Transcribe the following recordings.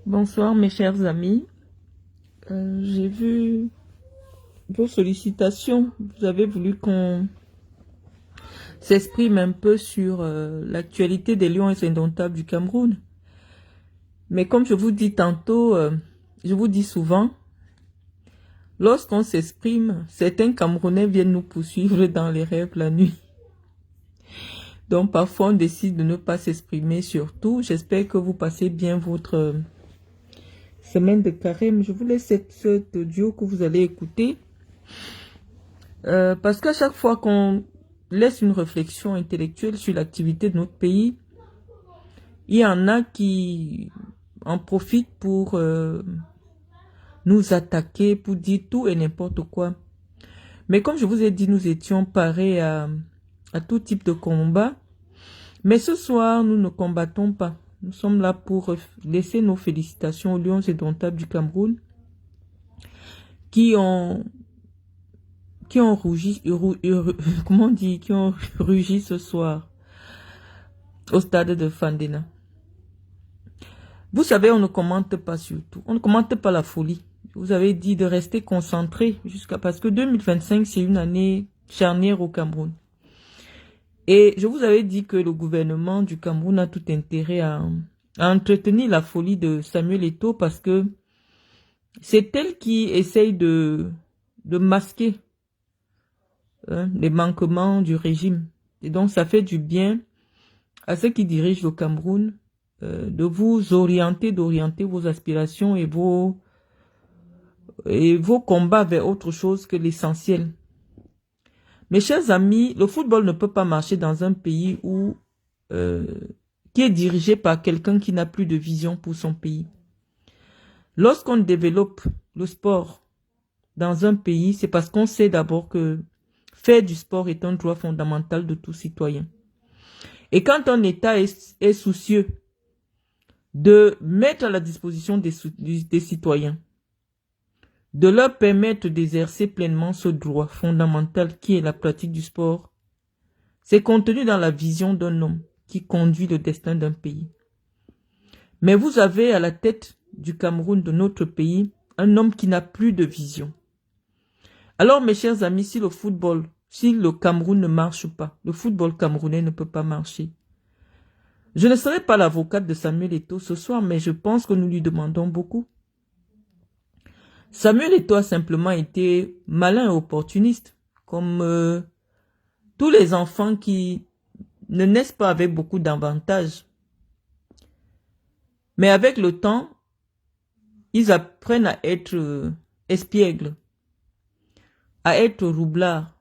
Bonsoir mes chers amis. J'ai vu vos sollicitations. Vous avez voulu qu'on s'exprime un peu sur l'actualité des lions indomptables du Cameroun. Mais comme je vous dis tantôt, je vous dis souvent, lorsqu'on s'exprime, certains Camerounais viennent nous poursuivre dans les rêves la nuit. Donc parfois on décide de ne pas s'exprimer sur tout. J'espère que vous passez bien votre semaine de carême. Je vous laisse cet audio que vous allez écouter. Parce qu'à chaque fois qu'on laisse une réflexion intellectuelle sur l'activité de notre pays, il y en a qui en profitent pour nous attaquer, pour dire tout et n'importe quoi. Mais comme je vous ai dit, nous étions parés à tout type de combat. Mais ce soir, nous ne combattons pas. Nous sommes là pour laisser nos félicitations aux lions indomptables du Cameroun qui ont rougi, comment on dit, qui ont rugi ce soir au stade de Fandena. Vous savez, on ne commente pas surtout. On ne commente pas la folie. Vous avez dit de rester concentré parce que 2025, c'est une année charnière au Cameroun. Et je vous avais dit que le gouvernement du Cameroun a tout intérêt à entretenir la folie de Samuel Eto'o parce que c'est elle qui essaye de masquer les manquements du régime. Et donc, ça fait du bien à ceux qui dirigent le Cameroun de vous orienter, d'orienter vos aspirations et vos combats vers autre chose que l'essentiel. Mes chers amis, le football ne peut pas marcher dans un pays qui est dirigé par quelqu'un qui n'a plus de vision pour son pays. Lorsqu'on développe le sport dans un pays, c'est parce qu'on sait d'abord que faire du sport est un droit fondamental de tout citoyen. Et quand un État est soucieux de mettre à la disposition des citoyens, de leur permettre d'exercer pleinement ce droit fondamental qui est la pratique du sport, c'est contenu dans la vision d'un homme qui conduit le destin d'un pays. Mais vous avez à la tête du Cameroun, de notre pays, un homme qui n'a plus de vision. Alors mes chers amis, si le Cameroun ne marche pas, le football camerounais ne peut pas marcher. Je ne serai pas l'avocate de Samuel Eto'o ce soir, mais je pense que nous lui demandons beaucoup. Samuel Eto'o a simplement été malin et opportuniste, comme tous les enfants qui ne naissent pas avec beaucoup d'avantages. Mais avec le temps, ils apprennent à être espiègles, à être roublards.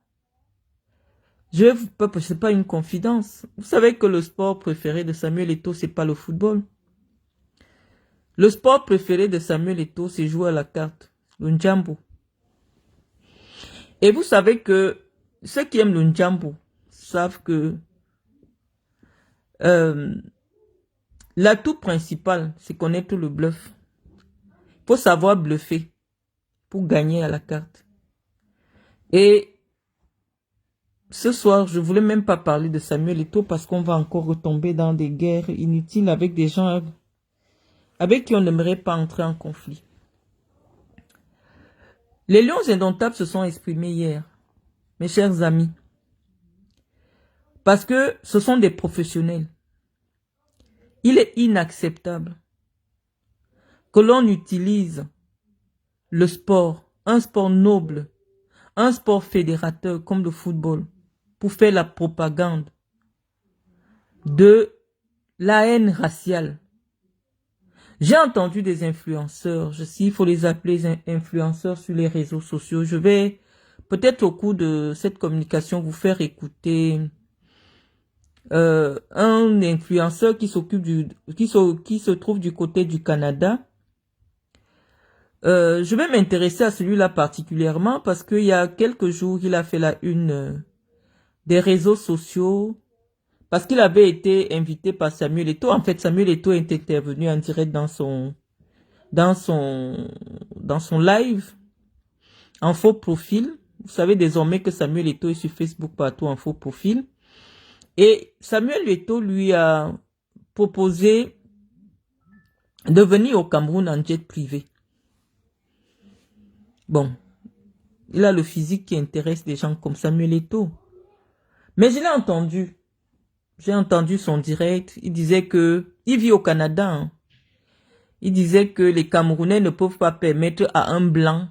C'est pas une confidence. Vous savez que le sport préféré de Samuel Eto'o, c'est pas le football. Le sport préféré de Samuel Eto'o, c'est jouer à la carte, le njambo. Et vous savez que ceux qui aiment le njambo savent que l'atout principal, c'est connaître le bluff. Il faut savoir bluffer pour gagner à la carte. Et ce soir, je voulais même pas parler de Samuel Eto'o parce qu'on va encore retomber dans des guerres inutiles avec des gens avec qui on n'aimerait pas entrer en conflit. Les lions indomptables se sont exprimés hier, mes chers amis, parce que ce sont des professionnels. Il est inacceptable que l'on utilise le sport, un sport noble, un sport fédérateur comme le football, pour faire la propagande de la haine raciale. J'ai entendu des influenceurs, il faut les appeler influenceurs sur les réseaux sociaux. Je vais peut-être au cours de cette communication vous faire écouter un influenceur qui se trouve du côté du Canada. Je vais m'intéresser à celui-là particulièrement parce qu'il y a quelques jours, il a fait la une des réseaux sociaux parce qu'il avait été invité par Samuel Eto'o. En fait, Samuel Eto'o est intervenu en direct dans son live en faux profil. Vous savez désormais que Samuel Eto'o est sur Facebook partout en faux profil. Et Samuel Eto'o lui a proposé de venir au Cameroun en jet privé. Bon, il a le physique qui intéresse des gens comme Samuel Eto'o. Mais je l'ai entendu. J'ai entendu son direct. Il disait que il vit au Canada. Hein. Il disait que les Camerounais ne peuvent pas permettre à un blanc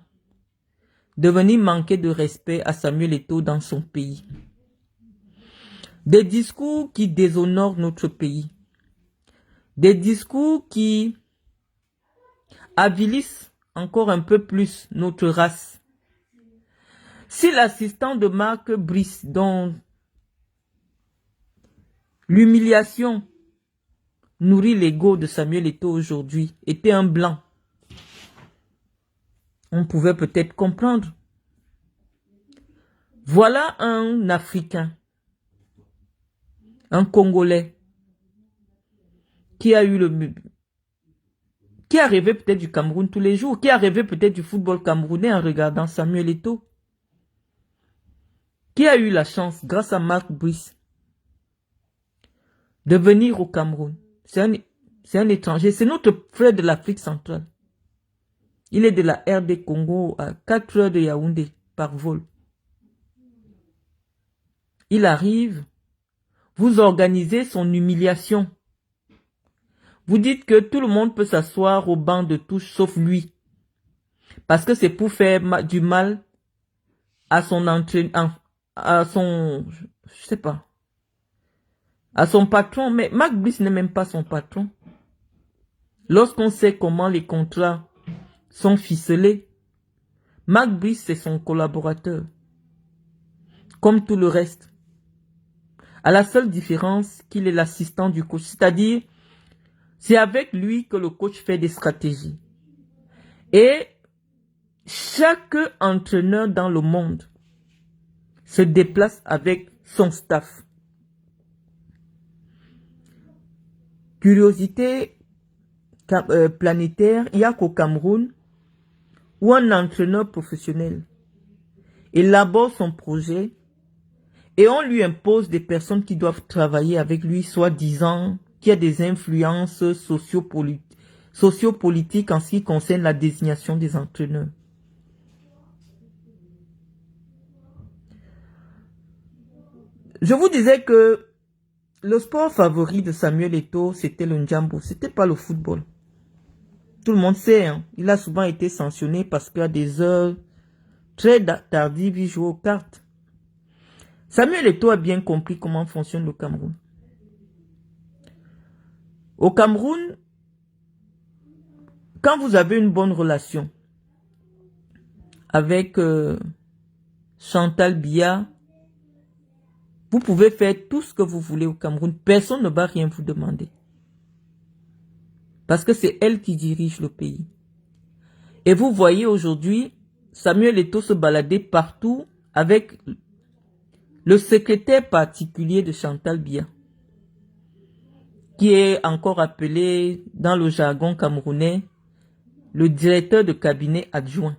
de venir manquer de respect à Samuel Eto'o dans son pays. Des discours qui déshonorent notre pays. Des discours qui avilissent encore un peu plus notre race. Si l'assistant de Marc Brice, dont l'humiliation nourrit l'ego de Samuel Eto'o aujourd'hui, était un blanc, on pouvait peut-être comprendre. Voilà un Africain, un Congolais, qui a rêvé peut-être du Cameroun tous les jours, qui a rêvé peut-être du football camerounais en regardant Samuel Eto'o, qui a eu la chance, grâce à Marc Brice, de venir au Cameroun. C'est un étranger, c'est notre frère de l'Afrique centrale. Il est de la RD Congo à 4 heures de Yaoundé par vol. Il arrive, vous organisez son humiliation. Vous dites que tout le monde peut s'asseoir au banc de touche sauf lui. Parce que c'est pour faire du mal à son entraîneur, à son, je sais pas, à son patron. Mais Marc Brice n'est même pas son patron. Lorsqu'on sait comment les contrats sont ficelés, Marc Brice c'est son collaborateur. Comme tout le reste. À la seule différence qu'il est l'assistant du coach. C'est-à-dire, c'est avec lui que le coach fait des stratégies. Et chaque entraîneur dans le monde se déplace avec son staff. Curiosité planétaire, il n'y a qu'au Cameroun où un entraîneur professionnel élabore son projet et on lui impose des personnes qui doivent travailler avec lui, soi-disant qu'il y a des influences sociopolitiques en ce qui concerne la désignation des entraîneurs. Je vous disais que le sport favori de Samuel Eto'o, c'était le Ndjambo, c'était pas le football. Tout le monde sait, hein, il a souvent été sanctionné parce qu'à des heures très tardives, il joue aux cartes. Samuel Eto'o a bien compris comment fonctionne le Cameroun. Au Cameroun, quand vous avez une bonne relation avec Chantal Biya, vous pouvez faire tout ce que vous voulez au Cameroun. Personne ne va rien vous demander. Parce que c'est elle qui dirige le pays. Et vous voyez aujourd'hui, Samuel Eto'o se balader partout avec le secrétaire particulier de Chantal Biya, qui est encore appelé dans le jargon camerounais le directeur de cabinet adjoint.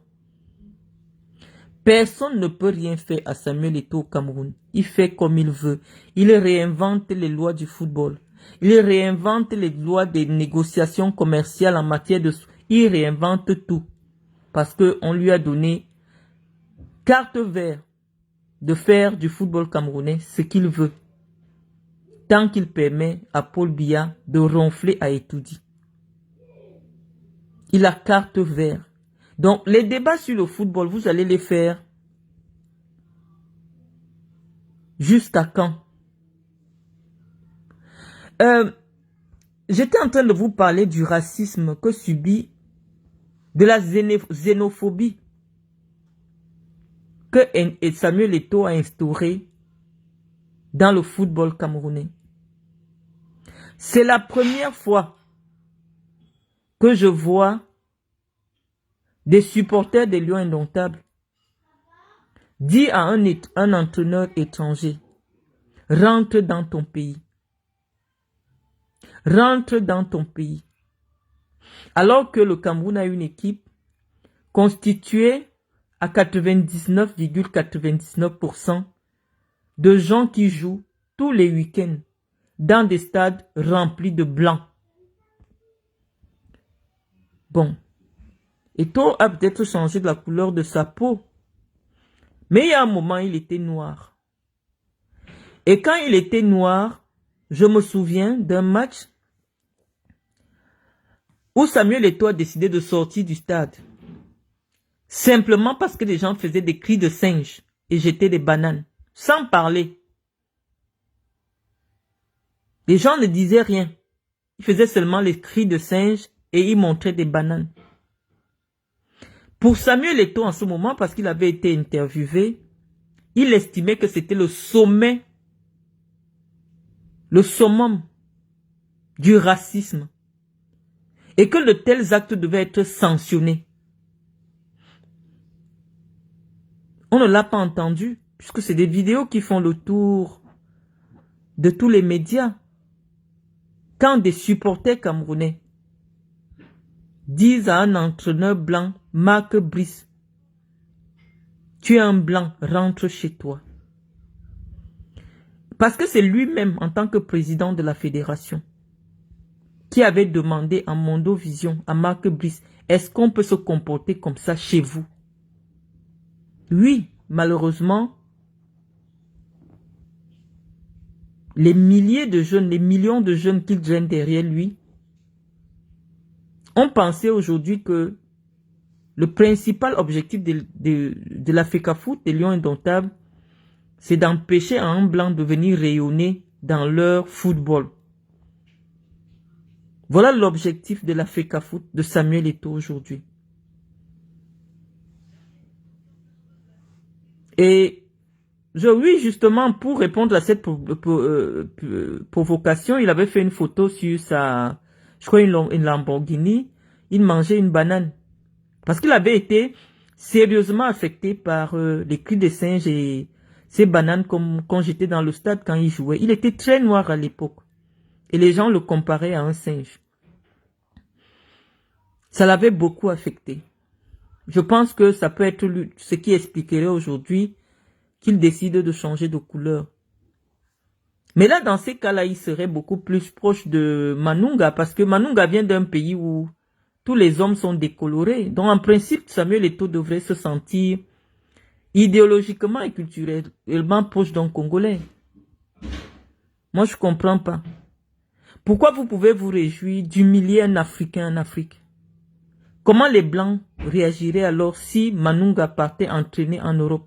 Personne ne peut rien faire à Samuel Eto'o au Cameroun. Il fait comme il veut. Il réinvente les lois du football. Il réinvente les lois des négociations commerciales en matière de... Il réinvente tout. Parce qu'on lui a donné carte verte de faire du football camerounais ce qu'il veut. Tant qu'il permet à Paul Biya de ronfler à Etoudi. Il a carte verte. Donc, les débats sur le football, vous allez les faire jusqu'à quand? J'étais en train de vous parler du racisme que subit, de la xénophobie que Samuel Eto'o a instauré dans le football camerounais. C'est la première fois que je vois des supporters des Lions indomptables dire à un entraîneur étranger, rentre dans ton pays. Rentre dans ton pays. Alors que le Cameroun a une équipe constituée à 99,99% de gens qui jouent tous les week-ends dans des stades remplis de blancs. Bon. Eto'o a peut-être changé de la couleur de sa peau. Mais il y a un moment, il était noir. Et quand il était noir, je me souviens d'un match où Samuel Eto'o a décidé de sortir du stade. Simplement parce que les gens faisaient des cris de singe et jetaient des bananes. Sans parler. Les gens ne disaient rien. Ils faisaient seulement les cris de singe et ils montraient des bananes. Pour Samuel Eto'o en ce moment, parce qu'il avait été interviewé, il estimait que c'était le sommet, le summum du racisme et que de tels actes devaient être sanctionnés. On ne l'a pas entendu, puisque c'est des vidéos qui font le tour de tous les médias. Quand des supporters camerounais disent à un entraîneur blanc, Marc Brice, tu es un blanc, rentre chez toi. Parce que c'est lui-même, en tant que président de la fédération, qui avait demandé en Mondovision à Marc Brice, est-ce qu'on peut se comporter comme ça chez vous? Oui, malheureusement, les milliers de jeunes, les millions de jeunes qu'il gêne derrière lui, ont pensé aujourd'hui que le principal objectif de la FECAFOOT, des Lions Indomptables, c'est d'empêcher un blanc de venir rayonner dans leur football. Voilà l'objectif de la FECAFOOT de Samuel Eto'o aujourd'hui. Et oui, justement, pour répondre à cette provocation, il avait fait une photo sur sa, je crois une Lamborghini. Il mangeait une banane. Parce qu'il avait été sérieusement affecté par les cris des singes et ces bananes comme quand j'étais dans le stade quand il jouait. Il était très noir à l'époque. Et les gens le comparaient à un singe. Ça l'avait beaucoup affecté. Je pense que ça peut être ce qui expliquerait aujourd'hui qu'il décide de changer de couleur. Mais là, dans ces cas-là, il serait beaucoup plus proche de Manunga, parce que Manunga vient d'un pays où tous les hommes sont décolorés. Donc, en principe, Samuel Eto'o devrait se sentir idéologiquement et culturellement proche d'un Congolais. Moi, je ne comprends pas. Pourquoi vous pouvez vous réjouir d'humilier un Africain en Afrique? Comment les Blancs réagiraient alors si Manunga partait entraîner en Europe?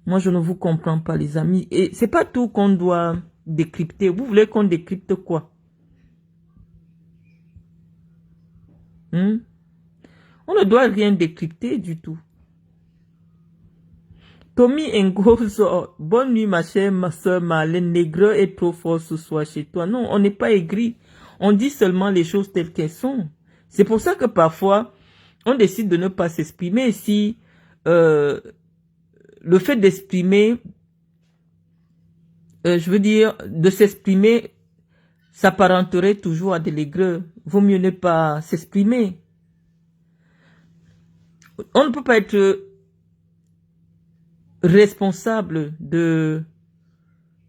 Moi, je ne vous comprends pas, les amis. Et c'est pas tout qu'on doit décrypter. Vous voulez qu'on décrypte quoi? On ne doit rien décrypter du tout. Tommy Ngozo, bonne nuit ma chère, ma soeur Marlène, l'aigreur est trop fort ce soir chez toi. Non, on n'est pas aigri. On dit seulement les choses telles qu'elles sont. C'est pour ça que parfois, on décide de ne pas s'exprimer si le fait d'exprimer, je veux dire, de s'exprimer, s'apparenterait toujours à de l'aigreur. Vaut mieux ne pas s'exprimer. On ne peut pas être responsable de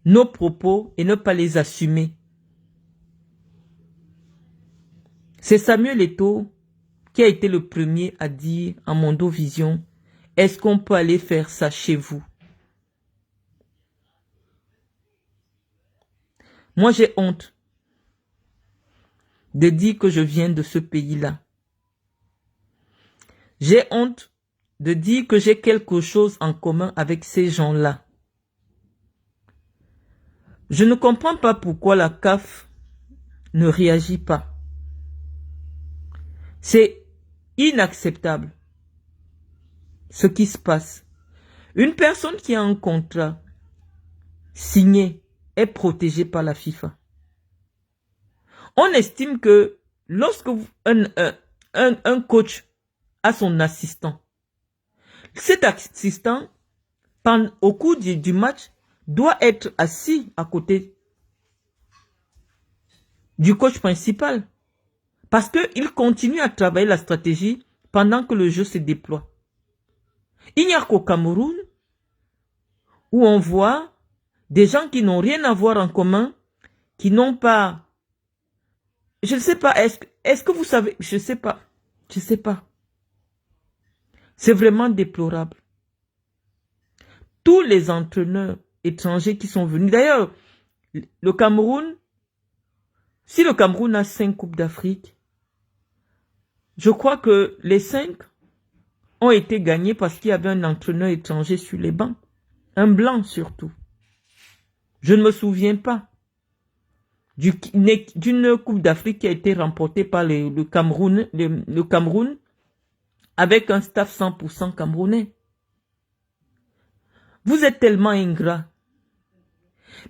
nos propos et ne pas les assumer. C'est Samuel Eto'o qui a été le premier à dire à Mondovision, est-ce qu'on peut aller faire ça chez vous? Moi, j'ai honte de dire que je viens de ce pays-là. J'ai honte de dire que j'ai quelque chose en commun avec ces gens-là. Je ne comprends pas pourquoi la CAF ne réagit pas. C'est inacceptable ce qui se passe. Une personne qui a un contrat signé est protégée par la FIFA. On estime que lorsque un coach a son assistant, cet assistant, au cours du match, doit être assis à côté du coach principal. Parce qu'il continue à travailler la stratégie pendant que le jeu se déploie. Il n'y a qu'au Cameroun où on voit des gens qui n'ont rien à voir en commun, qui n'ont pas Je ne sais pas, est-ce que vous savez, je ne sais pas, je ne sais pas. C'est vraiment déplorable. Tous les entraîneurs étrangers qui sont venus, d'ailleurs, le Cameroun, si le Cameroun a 5 Coupes d'Afrique, je crois que les 5 ont été gagnés parce qu'il y avait un entraîneur étranger sur les bancs. Un blanc surtout. Je ne me souviens pas d'une Coupe d'Afrique qui a été remportée par le Cameroun avec un staff 100% camerounais. Vous êtes tellement ingrat.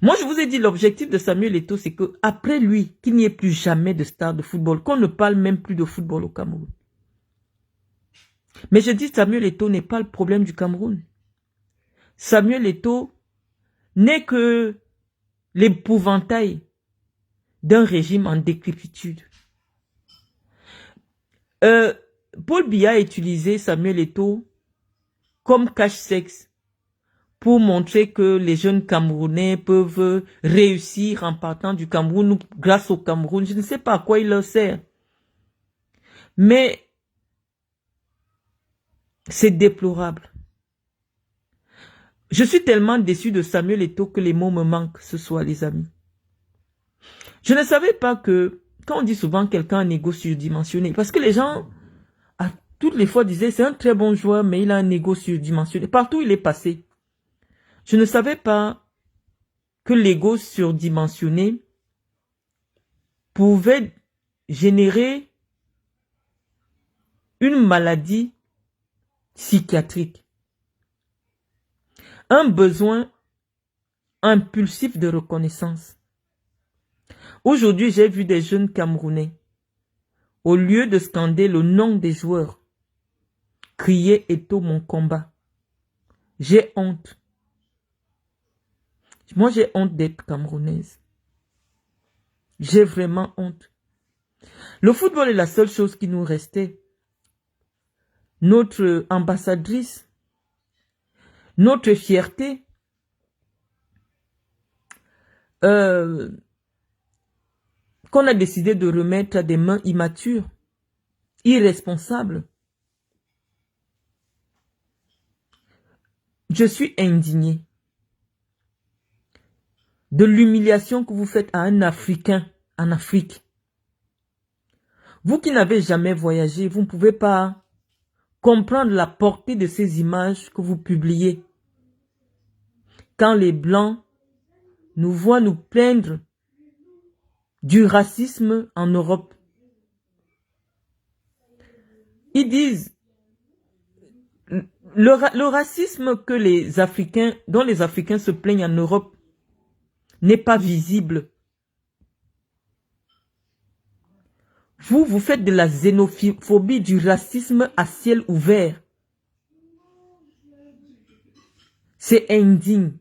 Moi, je vous ai dit, l'objectif de Samuel Eto'o, c'est qu'après lui, qu'il n'y ait plus jamais de star de football, qu'on ne parle même plus de football au Cameroun. Mais je dis, Samuel Eto'o n'est pas le problème du Cameroun. Samuel Eto'o n'est que l'épouvantail d'un régime en décrépitude. Paul Biya a utilisé Samuel Eto'o comme cache-sexe pour montrer que les jeunes Camerounais peuvent réussir en partant du Cameroun ou grâce au Cameroun. Je ne sais pas à quoi il leur sert. Mais c'est déplorable. Je suis tellement déçu de Samuel Eto'o que les mots me manquent ce soir, les amis. Je ne savais pas que, quand on dit souvent quelqu'un a un ego surdimensionné, parce que les gens, à toutes les fois, disaient c'est un très bon joueur, mais il a un ego surdimensionné. Partout où il est passé. Je ne savais pas que l'ego surdimensionné pouvait générer une maladie psychiatrique. Un besoin impulsif de reconnaissance. Aujourd'hui, j'ai vu des jeunes Camerounais, au lieu de scander le nom des joueurs, crier Eto'o mon combat. J'ai honte. Moi, j'ai honte d'être camerounaise. J'ai vraiment honte. Le football est la seule chose qui nous restait. Notre ambassadrice, notre fierté, qu'on a décidé de remettre à des mains immatures, irresponsables. Je suis indigné de l'humiliation que vous faites à un Africain en Afrique. Vous qui n'avez jamais voyagé, vous ne pouvez pas comprendre la portée de ces images que vous publiez. Quand les Blancs nous voient nous plaindre du racisme en Europe, ils disent le racisme que les Africains, dont les Africains se plaignent en Europe, n'est pas visible. Vous faites de la xénophobie, du racisme à ciel ouvert. C'est indigne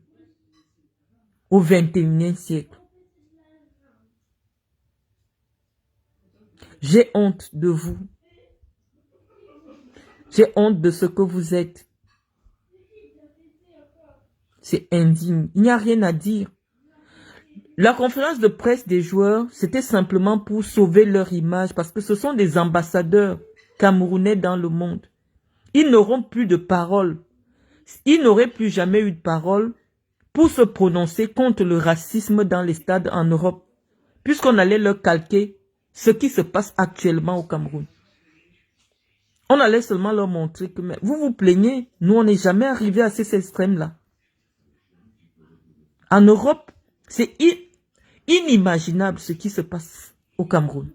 au XXIe siècle. J'ai honte de vous. J'ai honte de ce que vous êtes. C'est indigne. Il n'y a rien à dire. La conférence de presse des joueurs, c'était simplement pour sauver leur image parce que ce sont des ambassadeurs camerounais dans le monde. Ils n'auront plus de parole. Ils n'auraient plus jamais eu de parole pour se prononcer contre le racisme dans les stades en Europe, puisqu'on allait leur calquer ce qui se passe actuellement au Cameroun. On allait seulement leur montrer que vous vous plaignez, nous on n'est jamais arrivé à ces extrêmes-là. En Europe, c'est inimaginable ce qui se passe au Cameroun.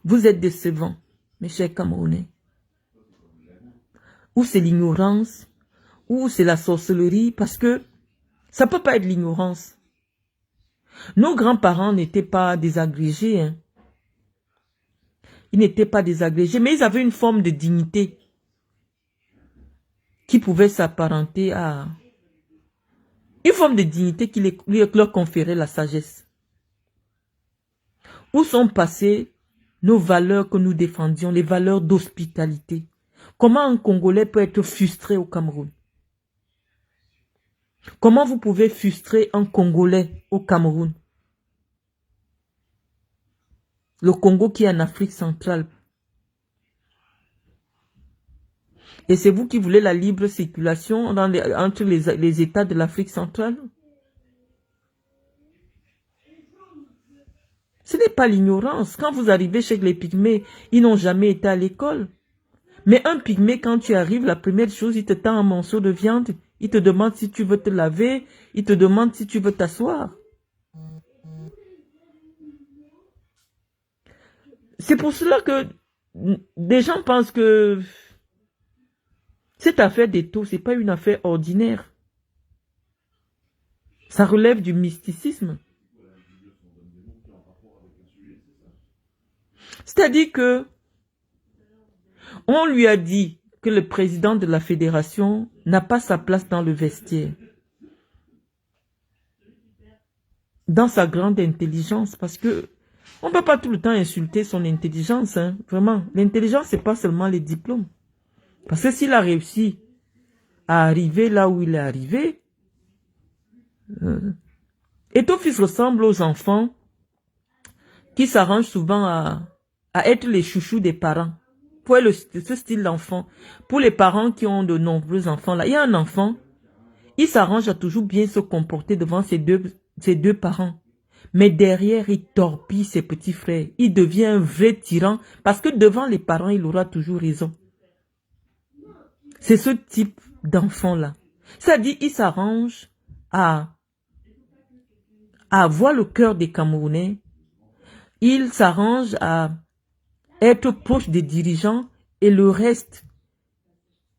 Vous êtes décevants, mes chers Camerounais. Ou c'est l'ignorance, ou c'est la sorcellerie, parce que ça ne peut pas être l'ignorance. Nos grands-parents n'étaient pas désagrégés. Hein. Ils n'étaient pas désagrégés, mais ils avaient une forme de dignité qui pouvait s'apparenter à une forme de dignité qui leur conférait la sagesse. Où sont passées nos valeurs que nous défendions, les valeurs d'hospitalité? Comment un Congolais peut être frustré au Cameroun? Comment vous pouvez frustrer un Congolais au Cameroun? Le Congo qui est en Afrique centrale. Et c'est vous qui voulez la libre circulation entre les États de l'Afrique centrale? Ce n'est pas l'ignorance. Quand vous arrivez chez les Pygmées, ils n'ont jamais été à l'école. Mais un Pygmée, quand tu arrives, la première chose, il te tend un morceau de viande. Il te demande si tu veux te laver. Il te demande si tu veux t'asseoir. C'est pour cela que des gens pensent que cette affaire d'Eto, ce n'est pas une affaire ordinaire. Ça relève du mysticisme. C'est-à-dire que on lui a dit que le président de la fédération n'a pas sa place dans le vestiaire. Dans sa grande intelligence, parce que on ne peut pas tout le temps insulter son intelligence, hein, vraiment. L'intelligence, ce n'est pas seulement les diplômes. Parce que s'il a réussi à arriver là où il est arrivé, Eto'o-fils ressemble aux enfants qui s'arrangent souvent à être les chouchous des parents. Pour ce style d'enfant, pour les parents qui ont de nombreux enfants, là, il y a un enfant, il s'arrange à toujours bien se comporter devant ses deux parents. Mais derrière, il torpille ses petits frères. Il devient un vrai tyran parce que devant les parents, il aura toujours raison. C'est ce type d'enfant-là. C'est-à-dire, il s'arrange à avoir le cœur des Camerounais. Il s'arrange à être proche des dirigeants et le reste,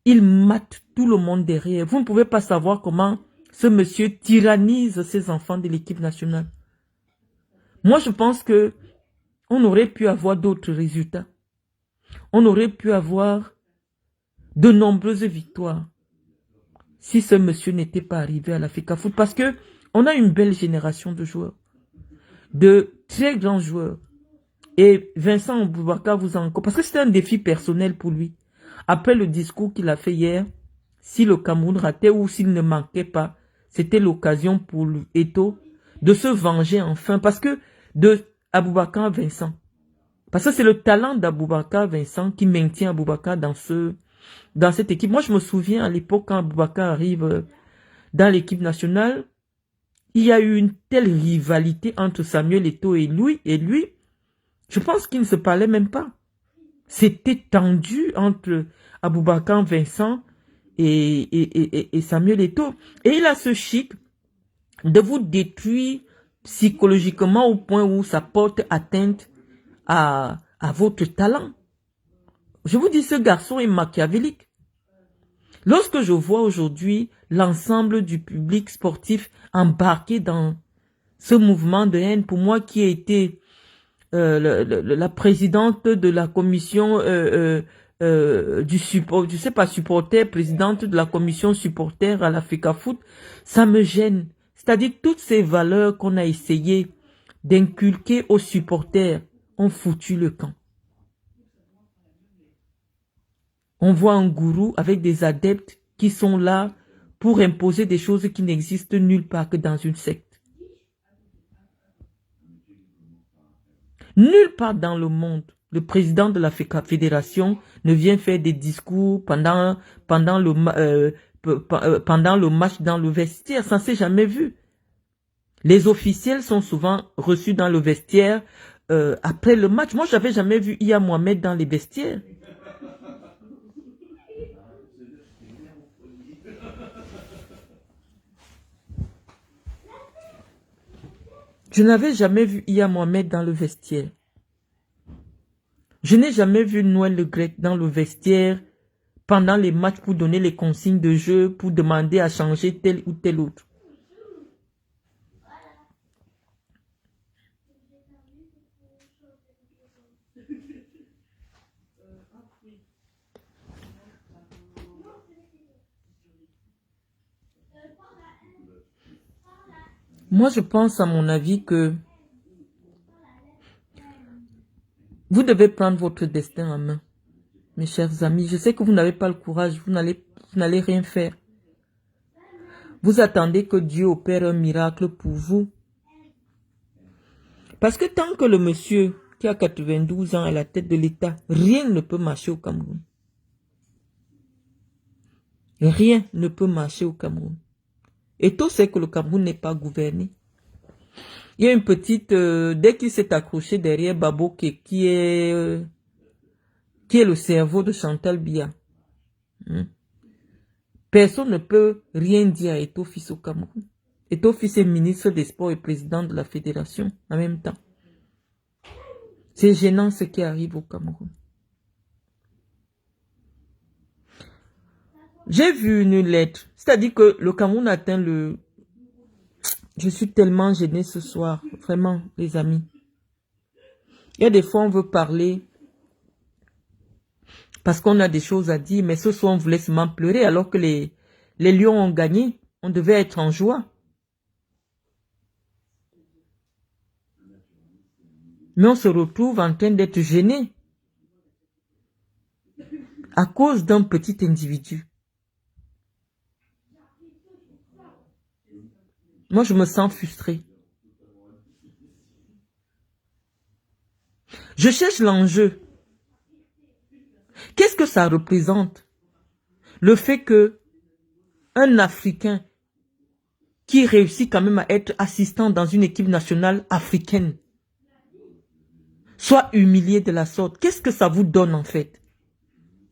il mate tout le monde derrière. Vous ne pouvez pas savoir comment ce monsieur tyrannise ses enfants de l'équipe nationale. Moi, je pense que on aurait pu avoir d'autres résultats. On aurait pu avoir de nombreuses victoires si ce monsieur n'était pas arrivé à la FECAFOOT. Parce que on a une belle génération de joueurs, de très grands joueurs. Et Vincent Aboubakar vous en... Parce que c'était un défi personnel pour lui. Après le discours qu'il a fait hier, si le Cameroun ratait ou s'il ne manquait pas, c'était l'occasion pour Eto'o de se venger enfin. Parce que de Aboubakar Vincent. Parce que c'est le talent d'Aboubakar Vincent qui maintient Aboubakar dans cette équipe. Moi, je me souviens à l'époque quand Aboubakar arrive dans l'équipe nationale, il y a eu une telle rivalité entre Samuel Eto'o et lui. Je pense qu'ils ne se parlaient même pas. C'était tendu entre Aboubakar Vincent et Samuel Eto'o. Et il a ce chic de vous détruire psychologiquement au point où ça porte atteinte à votre talent. Je vous dis, ce garçon est machiavélique. Lorsque je vois aujourd'hui l'ensemble du public sportif embarqué dans ce mouvement de haine, pour moi qui a été la présidente de la commission du support, je sais pas, supporter, présidente de la commission supporter à la FECAFOOT, ça me gêne. C'est-à-dire toutes ces valeurs qu'on a essayé d'inculquer aux supporters ont foutu le camp. On voit un gourou avec des adeptes qui sont là pour imposer des choses qui n'existent nulle part que dans une secte. Nulle part dans le monde, le président de la fédération ne vient faire des discours pendant le match dans le vestiaire. Ça ne s'est jamais vu. Les officiels sont souvent reçus dans le vestiaire après le match. Moi, je n'avais jamais vu Iya Mohamed dans les vestiaires. Je n'avais jamais vu Iya Mohamed dans le vestiaire. Je n'ai jamais vu Noël Le Grec dans le vestiaire pendant les matchs pour donner les consignes de jeu, pour demander à changer tel ou tel autre. Moi, je pense à mon avis que vous devez prendre votre destin en main, mes chers amis. Je sais que vous n'avez pas le courage, vous n'allez rien faire. Vous attendez que Dieu opère un miracle pour vous. Parce que tant que le monsieur qui a 92 ans à la tête de l'État, rien ne peut marcher au Cameroun. Rien ne peut marcher au Cameroun. Eto'o sait que le Cameroun n'est pas gouverné. Il y a une petite... dès qu'il s'est accroché derrière Baboké, qui est le cerveau de Chantal Biya, personne ne peut rien dire à Eto'o Fils au Cameroun. Eto'o Fils est ministre des Sports et président de la fédération en même temps. C'est gênant ce qui arrive au Cameroun. J'ai vu une lettre, c'est-à-dire que le Cameroun atteint le... Je suis tellement gênée ce soir, vraiment, les amis. Il y a des fois, on veut parler parce qu'on a des choses à dire, mais ce soir, on voulait seulement pleurer alors que les Lions ont gagné. On devait être en joie. Mais on se retrouve en train d'être gêné à cause d'un petit individu. Moi, je me sens frustrée. Je cherche l'enjeu. Qu'est-ce que ça représente? Le fait que un Africain qui réussit quand même à être assistant dans une équipe nationale africaine soit humilié de la sorte. Qu'est-ce que ça vous donne en fait?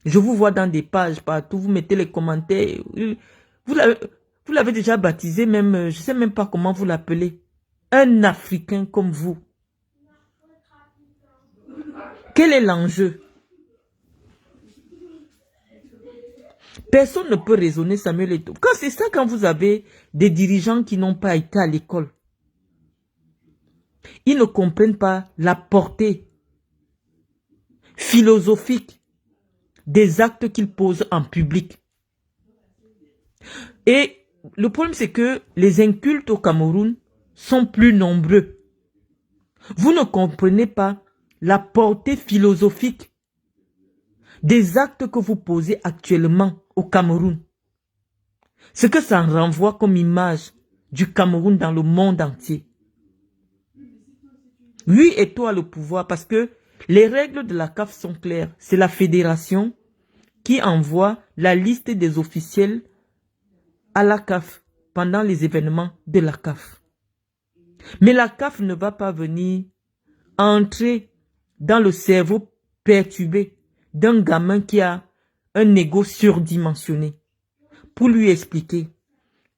Je vous vois dans des pages partout, vous mettez les commentaires. Vous l'avez déjà baptisé même, je ne sais même pas comment vous l'appelez. Un Africain comme vous. Quel est l'enjeu? Personne ne peut raisonner Samuel Eto'o. Quand c'est ça, quand vous avez des dirigeants qui n'ont pas été à l'école, ils ne comprennent pas la portée philosophique des actes qu'ils posent en public. Et le problème, c'est que les incultes au Cameroun sont plus nombreux. Vous ne comprenez pas la portée philosophique des actes que vous posez actuellement au Cameroun. Ce que ça renvoie comme image du Cameroun dans le monde entier. Lui et toi le pouvoir parce que les règles de la CAF sont claires. C'est la fédération qui envoie la liste des officiels à la CAF pendant les événements de la CAF. Mais la CAF ne va pas venir entrer dans le cerveau perturbé d'un gamin qui a un ego surdimensionné pour lui expliquer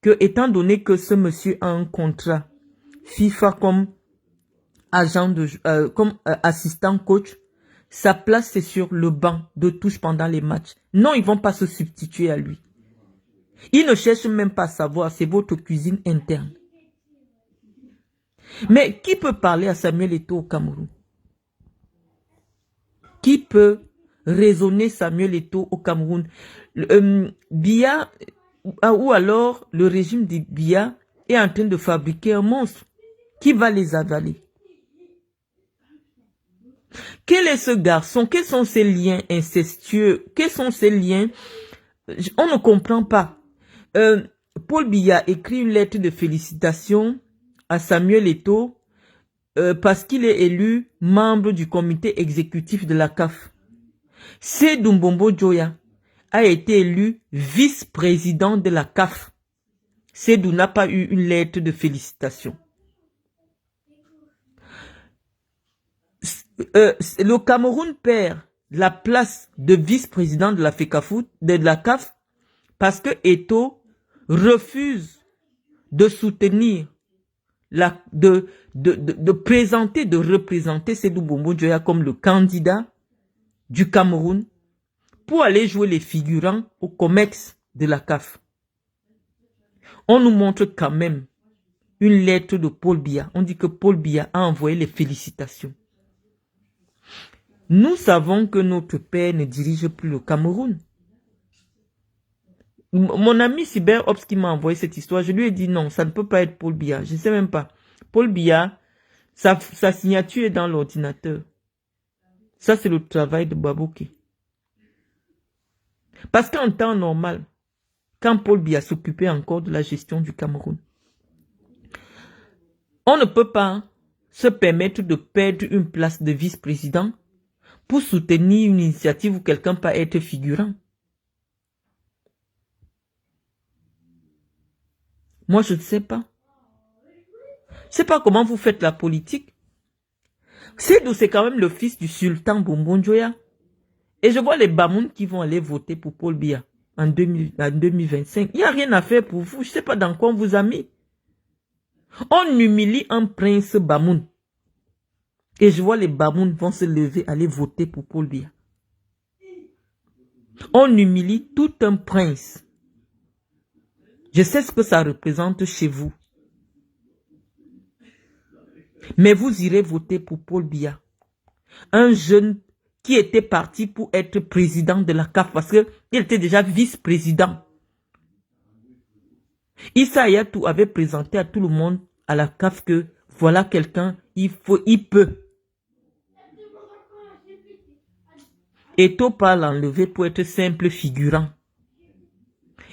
que, étant donné que ce monsieur a un contrat FIFA comme agent comme assistant coach, sa place c'est sur le banc de touche pendant les matchs. Non, ils vont pas se substituer à lui. Ils ne cherchent même pas à savoir, c'est votre cuisine interne. Mais qui peut parler à Samuel Eto'o au Cameroun? Qui peut raisonner Samuel Eto'o au Cameroun? Biya, ou alors le régime de Biya est en train de fabriquer un monstre qui va les avaler. Quel est ce garçon? Quels sont ses liens incestueux? Quels sont ses liens? On ne comprend pas. Paul Biya écrit une lettre de félicitations à Samuel Eto'o parce qu'il est élu membre du comité exécutif de la CAF. Seydou Mbombo Djoya a été élu vice-président de la CAF. Seydou n'a pas eu une lettre de félicitations. Le Cameroun perd la place de vice-président de la CAF parce que Eto'o refuse de soutenir, de présenter, de représenter Seydou Mbombo Djoya comme le candidat du Cameroun pour aller jouer les figurants au COMEX de la CAF. On nous montre quand même une lettre de Paul Biya. On dit que Paul Biya a envoyé les félicitations. Nous savons que notre père ne dirige plus le Cameroun. Mon ami Cyber Ops qui m'a envoyé cette histoire, je lui ai dit non, ça ne peut pas être Paul Biya. Je ne sais même pas. Paul Biya, sa signature est dans l'ordinateur. Ça, c'est le travail de Baboké. Parce qu'en temps normal, quand Paul Biya s'occupait encore de la gestion du Cameroun, on ne peut pas se permettre de perdre une place de vice-président pour soutenir une initiative où quelqu'un peut être figurant? Moi, je ne sais pas. Je ne sais pas comment vous faites la politique. C'est quand même le fils du sultan Bombon-Joya. Et je vois les Bamoun qui vont aller voter pour Paul Biya en 2025. Il n'y a rien à faire pour vous. Je ne sais pas dans quoi on vous a mis. On humilie un prince Bamoun. Et je vois les Bamoun vont se lever, aller voter pour Paul Biya. On humilie tout un prince. Je sais ce que ça représente chez vous. Mais vous irez voter pour Paul Biya. Un jeune qui était parti pour être président de la CAF parce qu'il était déjà vice-président. Issa Hayatou avait présenté à tout le monde à la CAF que voilà quelqu'un, il peut. Eto'o part l'enlever pour être simple figurant.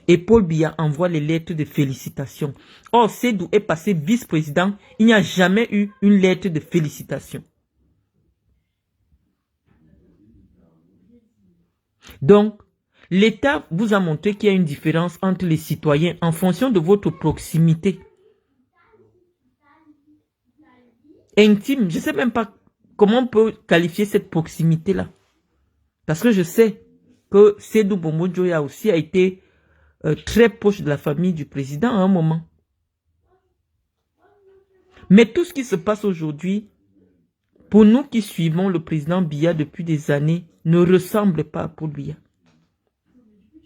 Et Paul Biya envoie les lettres de félicitations. Or, Sédou est passé vice-président. Il n'y a jamais eu une lettre de félicitations. Donc, l'État vous a montré qu'il y a une différence entre les citoyens en fonction de votre proximité. Intime, je ne sais même pas comment on peut qualifier cette proximité-là. Parce que je sais que Sédou Bombon-Joya aussi a été très proche de la famille du président à un moment. Mais tout ce qui se passe aujourd'hui, pour nous qui suivons le président Biya depuis des années, ne ressemble pas à Paul Biya.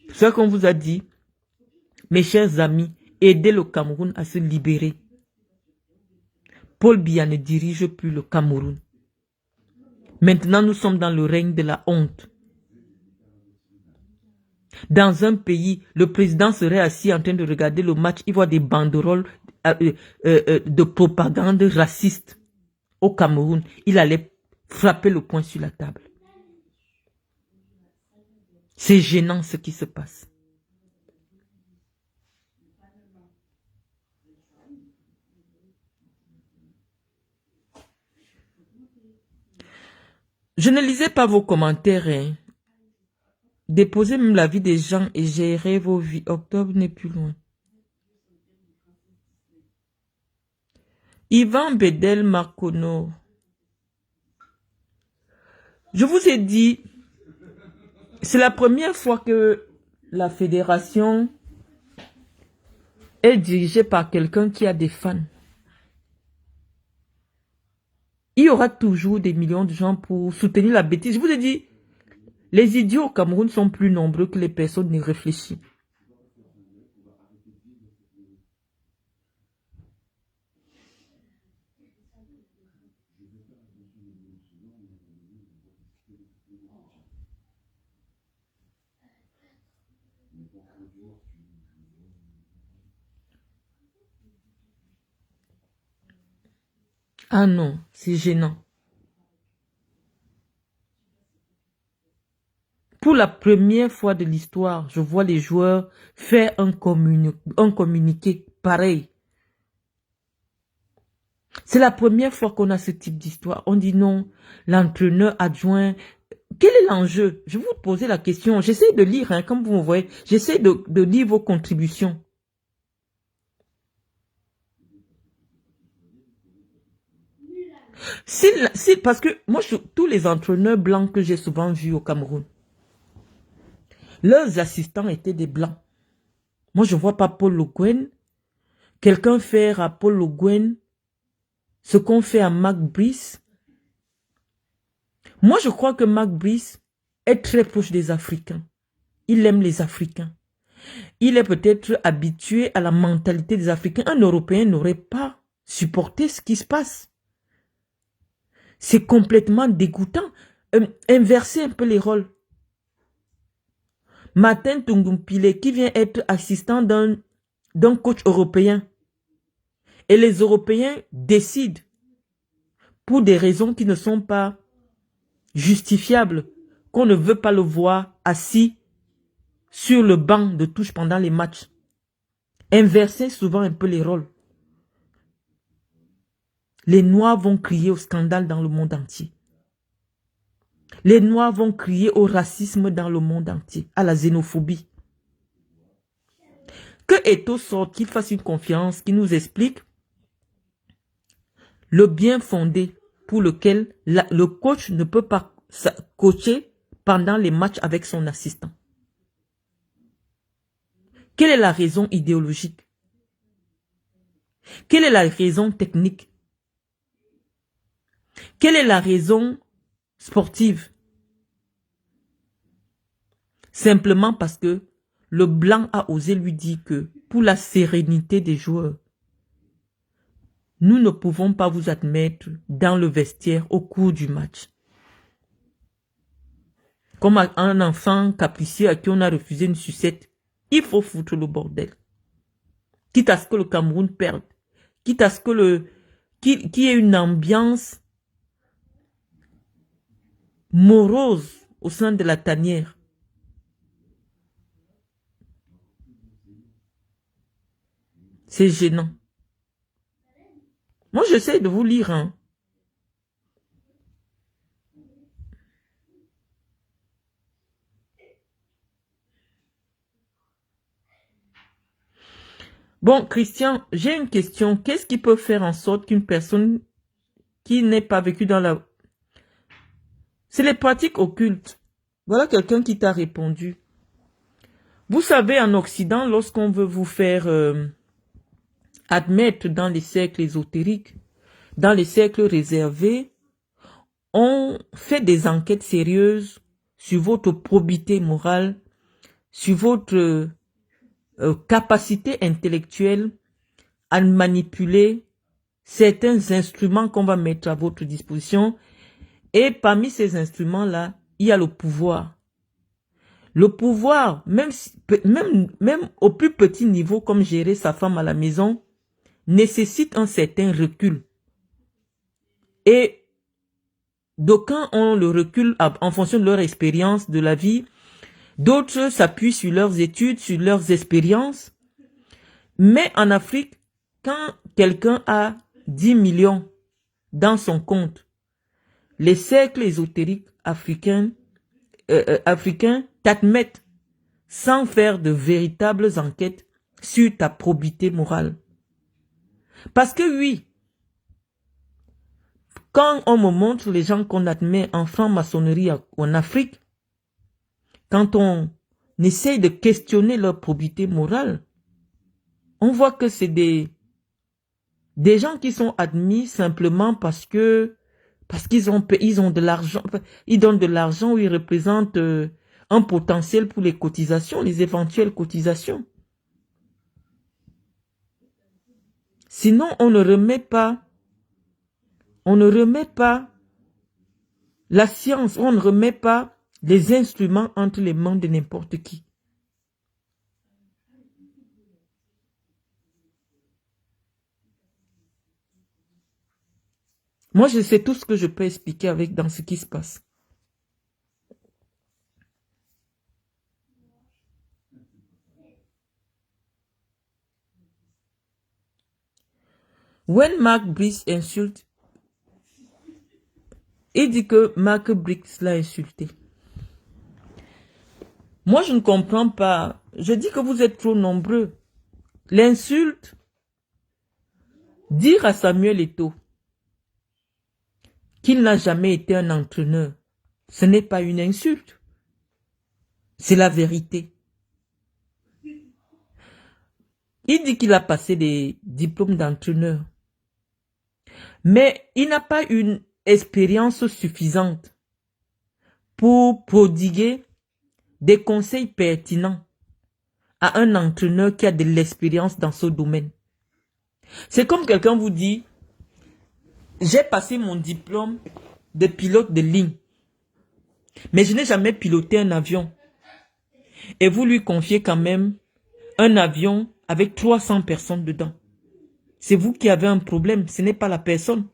C'est ça qu'on vous a dit, mes chers amis, aidez le Cameroun à se libérer. Paul Biya ne dirige plus le Cameroun. Maintenant, nous sommes dans le règne de la honte. Dans un pays, le président serait assis en train de regarder le match, il voit des banderoles de propagande raciste au Cameroun. Il allait frapper le poing sur la table. C'est gênant ce qui se passe. Je ne lisais pas vos commentaires. Hein. Déposez même la vie des gens et gérez vos vies. Octobre n'est plus loin. Yvan Bedel Marcono. Je vous ai dit, c'est la première fois que la fédération est dirigée par quelqu'un qui a des fans. Il y aura toujours des millions de gens pour soutenir la bêtise. Je vous ai dit, les idiots au Cameroun sont plus nombreux que les personnes n'y réfléchissent. Ah non, c'est gênant. Pour la première fois de l'histoire, je vois les joueurs faire un communiqué pareil. C'est la première fois qu'on a ce type d'histoire. On dit non, l'entraîneur adjoint. Quel est l'enjeu? Je vais vous poser la question. J'essaie de lire, hein, comme vous me voyez. J'essaie de lire vos contributions. Parce que moi, tous les entraîneurs blancs que j'ai souvent vus au Cameroun, leurs assistants étaient des blancs. Moi, je ne vois pas Paul Le Guen. Quelqu'un faire à Paul Le Guen ce qu'on fait à Mac Brice. Moi, je crois que Mac Brice est très proche des Africains. Il aime les Africains. Il est peut-être habitué à la mentalité des Africains. Un Européen n'aurait pas supporté ce qui se passe. C'est complètement dégoûtant. Inverser un peu les rôles. Martin Tungumpile qui vient être assistant d'un coach européen. Et les Européens décident, pour des raisons qui ne sont pas justifiables, qu'on ne veut pas le voir assis sur le banc de touche pendant les matchs. Inverser souvent un peu les rôles. les Noirs vont crier au scandale dans le monde entier. Les Noirs vont crier au racisme dans le monde entier, à la xénophobie. Que Eto'o sorte, qu'il fasse une conférence qui nous explique le bien fondé pour lequel le coach ne peut pas coacher pendant les matchs avec son assistant. Quelle est la raison idéologique? Quelle est la raison technique? Quelle est la raison sportive? Simplement parce que le blanc a osé lui dire que pour la sérénité des joueurs, nous ne pouvons pas vous admettre dans le vestiaire au cours du match. Comme un enfant capricieux à qui on a refusé une sucette, il faut foutre le bordel. Quitte à ce que le Cameroun perde. Quitte à ce que qu'il y ait une ambiance morose au sein de la tanière. C'est gênant. Moi, j'essaie de vous lire. Hein. Bon, Christian, j'ai une question. Qu'est-ce qui peut faire en sorte qu'une personne qui n'est pas vécue dans la... C'est les pratiques occultes. Voilà quelqu'un qui t'a répondu. Vous savez, en Occident, lorsqu'on veut vous faire admettre dans les cercles ésotériques, dans les cercles réservés, on fait des enquêtes sérieuses sur votre probité morale, sur votre capacité intellectuelle à manipuler certains instruments qu'on va mettre à votre disposition. Et parmi ces instruments-là, il y a le pouvoir. Le pouvoir, même au plus petit niveau, comme gérer sa femme à la maison, nécessite un certain recul. Et d'aucuns ont le recul en fonction de leur expérience de la vie. D'autres s'appuient sur leurs études, sur leurs expériences. Mais en Afrique, quand quelqu'un a 10 millions dans son compte, les cercles ésotériques africains t'admettent sans faire de véritables enquêtes sur ta probité morale. Parce que oui, quand on me montre les gens qu'on admet en franc-maçonnerie en Afrique, quand on essaye de questionner leur probité morale, on voit que c'est des gens qui sont admis simplement parce qu'ils ont de l'argent, ils donnent de l'argent ou ils représentent un potentiel pour les cotisations, les éventuelles cotisations. Sinon, on ne remet pas la science, on ne remet pas les instruments entre les mains de n'importe qui. Moi, je sais tout ce que je peux expliquer dans ce qui se passe. When Mark Briggs insulte, il dit que Mark Briggs l'a insulté. Moi, je ne comprends pas. Je dis que vous êtes trop nombreux. L'insulte, dire à Samuel Eto'o qu'il n'a jamais été un entraîneur, ce n'est pas une insulte. C'est la vérité. Il dit qu'il a passé des diplômes d'entraîneur. Mais il n'a pas une expérience suffisante pour prodiguer des conseils pertinents à un entraîneur qui a de l'expérience dans ce domaine. C'est comme quelqu'un vous dit, j'ai passé mon diplôme de pilote de ligne, mais je n'ai jamais piloté un avion. Et vous lui confiez quand même un avion avec 300 personnes dedans. C'est vous qui avez un problème, ce n'est pas la personne.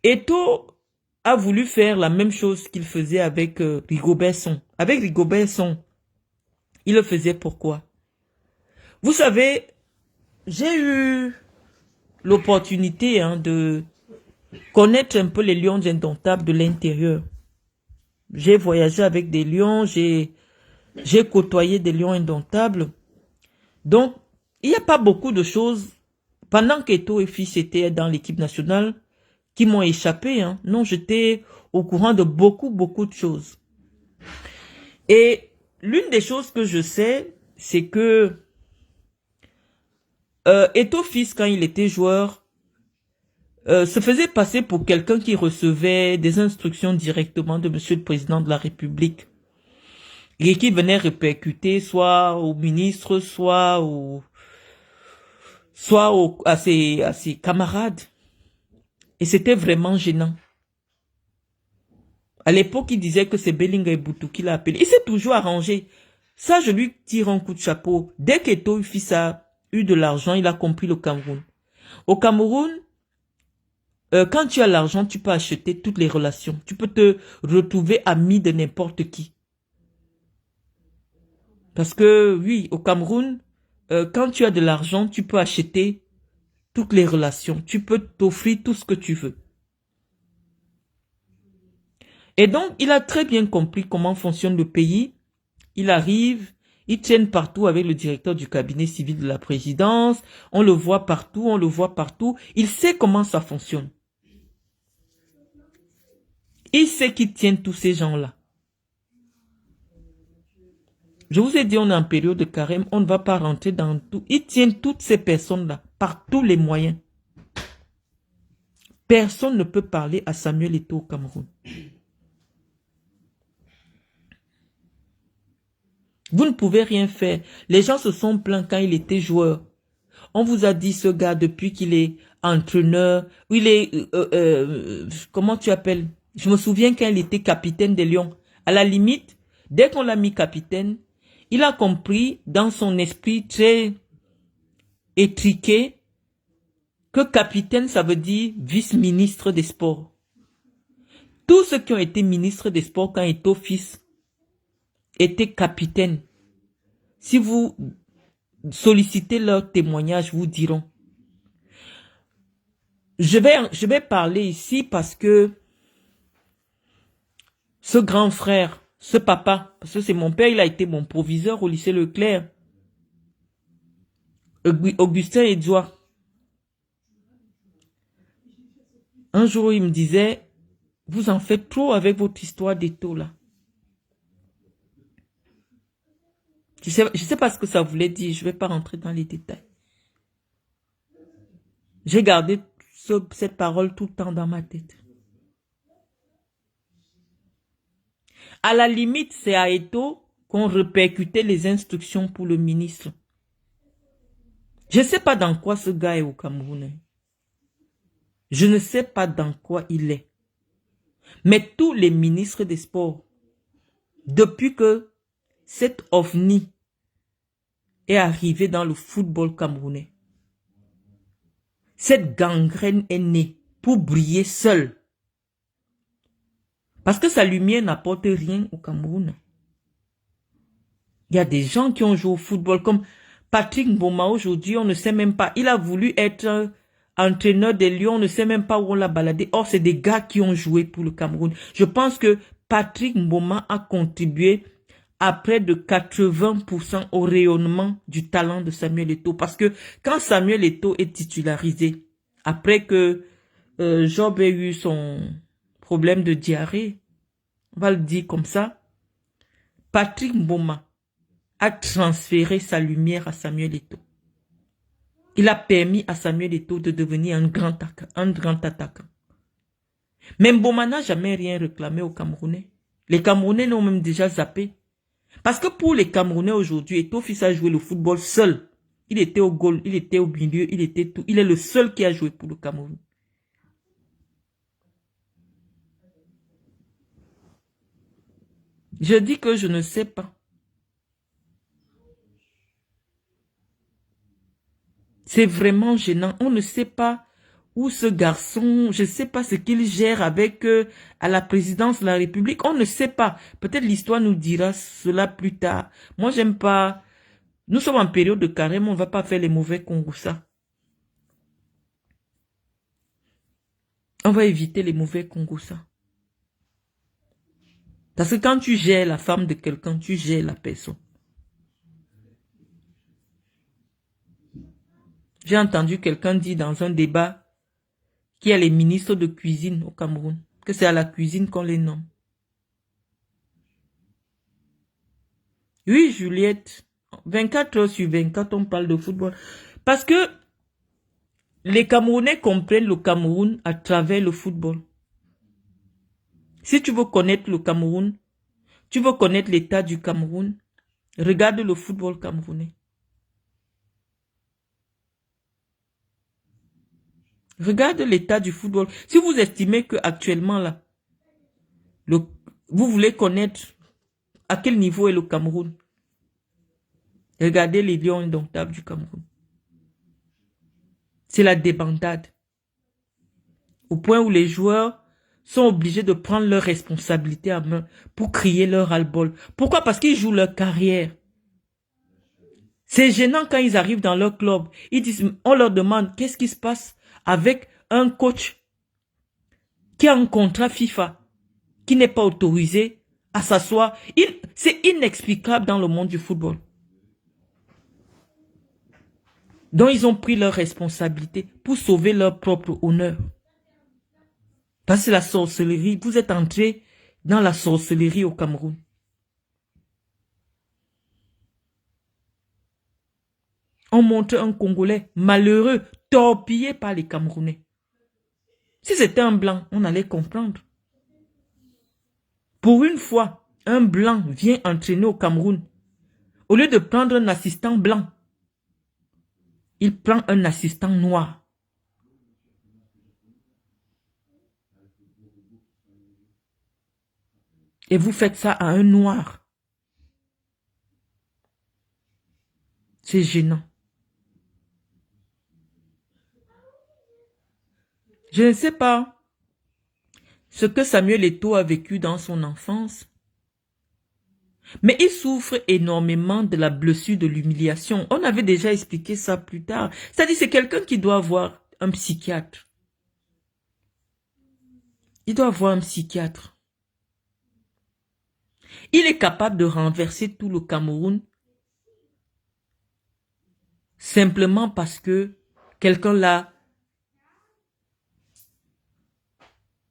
Eto'o a voulu faire la même chose qu'il faisait avec Rigobert Song. Avec Rigobert Song, il le faisait pourquoi? Vous savez, j'ai eu l'opportunité de connaître un peu les lions indomptables de l'intérieur. J'ai voyagé avec des lions, j'ai côtoyé des lions indomptables. Donc, il n'y a pas beaucoup de choses, pendant qu'Eto et fils étaient dans l'équipe nationale, qui m'ont échappé. Non, j'étais au courant de beaucoup de choses. Et l'une des choses que je sais, c'est que Eto fils, quand il était joueur, se faisait passer pour quelqu'un qui recevait des instructions directement de Monsieur le Président de la République et qui venait répercuter soit au ministre, à ses camarades. Et c'était vraiment gênant. À l'époque, il disait que c'est Belinga Eboutou qui l'a appelé. Il s'est toujours arrangé. Ça, je lui tire un coup de chapeau. Dès qu'Eto fils a eu de l'argent, il a compris le Cameroun. Au Cameroun, quand tu as l'argent, tu peux acheter toutes les relations. Tu peux te retrouver ami de n'importe qui. Parce que, oui, au Cameroun, quand tu as de l'argent, tu peux acheter toutes les relations. Tu peux t'offrir tout ce que tu veux. Et donc, il a très bien compris comment fonctionne le pays. Il arrive, il tienne partout avec le directeur du cabinet civil de la présidence. On le voit partout. Il sait comment ça fonctionne. Il sait qu'il tient tous ces gens-là. Je vous ai dit, on est en période de carême, on ne va pas rentrer dans tout. Il tient toutes ces personnes-là, par tous les moyens. Personne ne peut parler à Samuel Eto'o au Cameroun. Vous ne pouvez rien faire. Les gens se sont plaints quand il était joueur. On vous a dit, ce gars, depuis qu'il est entraîneur, il est, comment tu appelles? Je me souviens quand il était capitaine des Lions. À la limite, dès qu'on l'a mis capitaine, il a compris dans son esprit très étriqué que capitaine, ça veut dire vice-ministre des Sports. Tous ceux qui ont été ministres des Sports quand Eto'o fils étaient capitaines. Si vous sollicitez leur témoignage, vous diront. Je vais parler ici parce que ce grand frère, ce papa, parce que c'est mon père, il a été mon proviseur au lycée Leclerc, Augustin Edouard. Un jour, il me disait, vous en faites trop avec votre histoire d'Eto'o là. Je sais pas ce que ça voulait dire, je vais pas rentrer dans les détails. J'ai gardé cette parole tout le temps dans ma tête. À la limite, c'est à Eto'o qu'on répercutait les instructions pour le ministre. Je ne sais pas dans quoi ce gars est au Cameroun. Je ne sais pas dans quoi il est. Mais tous les ministres des Sports, depuis que cet ovni est arrivé dans le football camerounais, cette gangrène est née pour briller seule. Parce que sa lumière n'apporte rien au Cameroun. Il y a des gens qui ont joué au football comme Patrick Mboma aujourd'hui, on ne sait même pas. Il a voulu être entraîneur des Lions, on ne sait même pas où on l'a baladé. Or, c'est des gars qui ont joué pour le Cameroun. Je pense que Patrick Mboma a contribué à près de 80% au rayonnement du talent de Samuel Eto'o. Parce que quand Samuel Eto'o est titularisé, après que Job ait eu son problème de diarrhée, on va le dire comme ça, Patrick Mboma a transféré sa lumière à Samuel Eto'o. Il a permis à Samuel Eto'o de devenir un grand attaquant. Mais Mboma n'a jamais rien réclamé aux Camerounais. Les Camerounais l'ont même déjà zappé. Parce que pour les Camerounais aujourd'hui, Eto'o fils a joué le football seul. Il était au goal, il était au milieu, il était tout. Il est le seul qui a joué pour le Cameroun. Je dis que je ne sais pas. C'est vraiment gênant. On ne sait pas où ce garçon, je ne sais pas ce qu'il gère avec à la présidence de la République. On ne sait pas. Peut-être l'histoire nous dira cela plus tard. Moi, j'aime pas. Nous sommes en période de carême, on ne va pas faire les mauvais Kongoussa. On va éviter les mauvais Congossas. Parce que quand tu gères la femme de quelqu'un, tu gères la personne. J'ai entendu quelqu'un dire dans un débat qu'il y a les ministres de cuisine au Cameroun, que c'est à la cuisine qu'on les nomme. Oui, Juliette, 24 heures sur 24, on parle de football. Parce que les Camerounais comprennent le Cameroun à travers le football. Si tu veux connaître le Cameroun, tu veux connaître l'état du Cameroun, regarde le football camerounais. Regarde l'état du football. Si vous estimez que actuellement là, vous voulez connaître à quel niveau est le Cameroun, regardez les Lions indomptables du Cameroun. C'est la débandade. Au point où les joueurs sont obligés de prendre leurs responsabilités en main pour crier leur ras-le-bol. Pourquoi? Parce qu'ils jouent leur carrière. C'est gênant quand ils arrivent dans leur club. Ils disent, on leur demande qu'est-ce qui se passe avec un coach qui a un contrat FIFA, qui n'est pas autorisé à s'asseoir. C'est inexplicable dans le monde du football. Donc ils ont pris leurs responsabilités pour sauver leur propre honneur. Parce que c'est la sorcellerie. Vous êtes entré dans la sorcellerie au Cameroun. On montre un Congolais malheureux, torpillé par les Camerounais. Si c'était un blanc, on allait comprendre. Pour une fois, un blanc vient entraîner au Cameroun. Au lieu de prendre un assistant blanc, il prend un assistant noir. Et vous faites ça à un noir. C'est gênant. Je ne sais pas ce que Samuel Eto'o a vécu dans son enfance, mais il souffre énormément de la blessure de l'humiliation. On avait déjà expliqué ça plus tard. C'est-à-dire c'est quelqu'un qui doit avoir un psychiatre. Il doit avoir un psychiatre. Il est capable de renverser tout le Cameroun simplement parce que quelqu'un l'a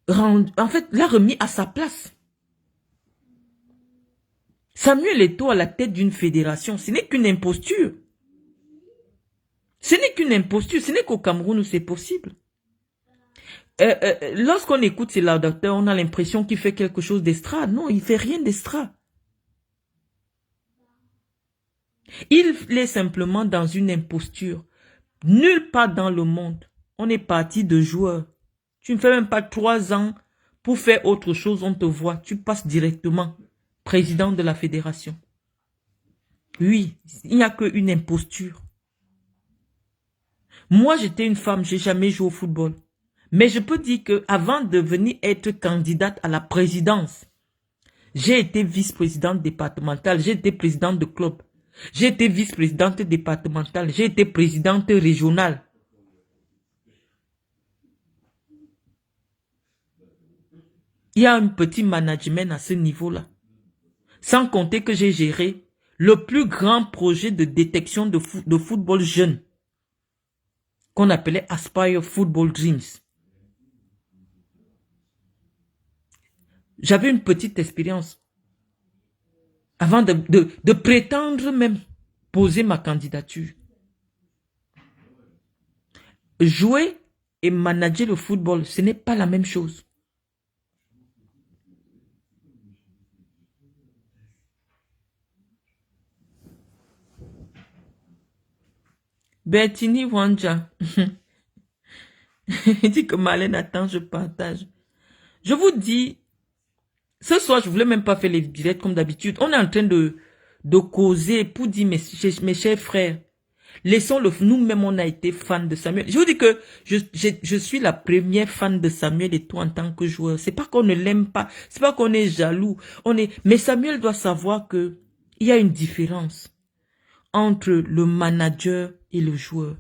remis à sa place. Samuel Eto'o à la tête d'une fédération, ce n'est qu'une imposture. Ce n'est qu'une imposture, ce n'est qu'au Cameroun où c'est possible. Lorsqu'on écoute ces laudateurs, on a l'impression qu'il fait quelque chose d'extra. Non, il ne fait rien d'extra. Il est simplement dans une imposture. Nulle part dans le monde, on est parti de joueurs. Tu ne fais même pas 3 ans pour faire autre chose, on te voit. Tu passes directement président de la fédération. Oui, il n'y a qu'une imposture. Moi, j'étais une femme, j'ai jamais joué au football. Mais je peux dire que avant de venir être candidate à la présidence, j'ai été vice-présidente départementale, j'ai été présidente de club, j'ai été vice-présidente départementale, j'ai été présidente régionale. Il y a un petit management à ce niveau-là. Sans compter que j'ai géré le plus grand projet de détection de football jeune qu'on appelait Aspire Football Dreams. J'avais une petite expérience avant de prétendre même poser ma candidature. Jouer et manager le football, ce n'est pas la même chose. Bertini Wanja. Il dit que Marlène attend, je partage. Je vous dis, ce soir, je ne voulais même pas faire les directs comme d'habitude. On est en train de causer pour dire, mes chers frères, laissons-le, nous-mêmes, on a été fans de Samuel. Je vous dis que je suis la première fan de Samuel Eto'o en tant que joueur. C'est pas qu'on ne l'aime pas, c'est pas qu'on est jaloux. Mais Samuel doit savoir que il y a une différence entre le manager et le joueur.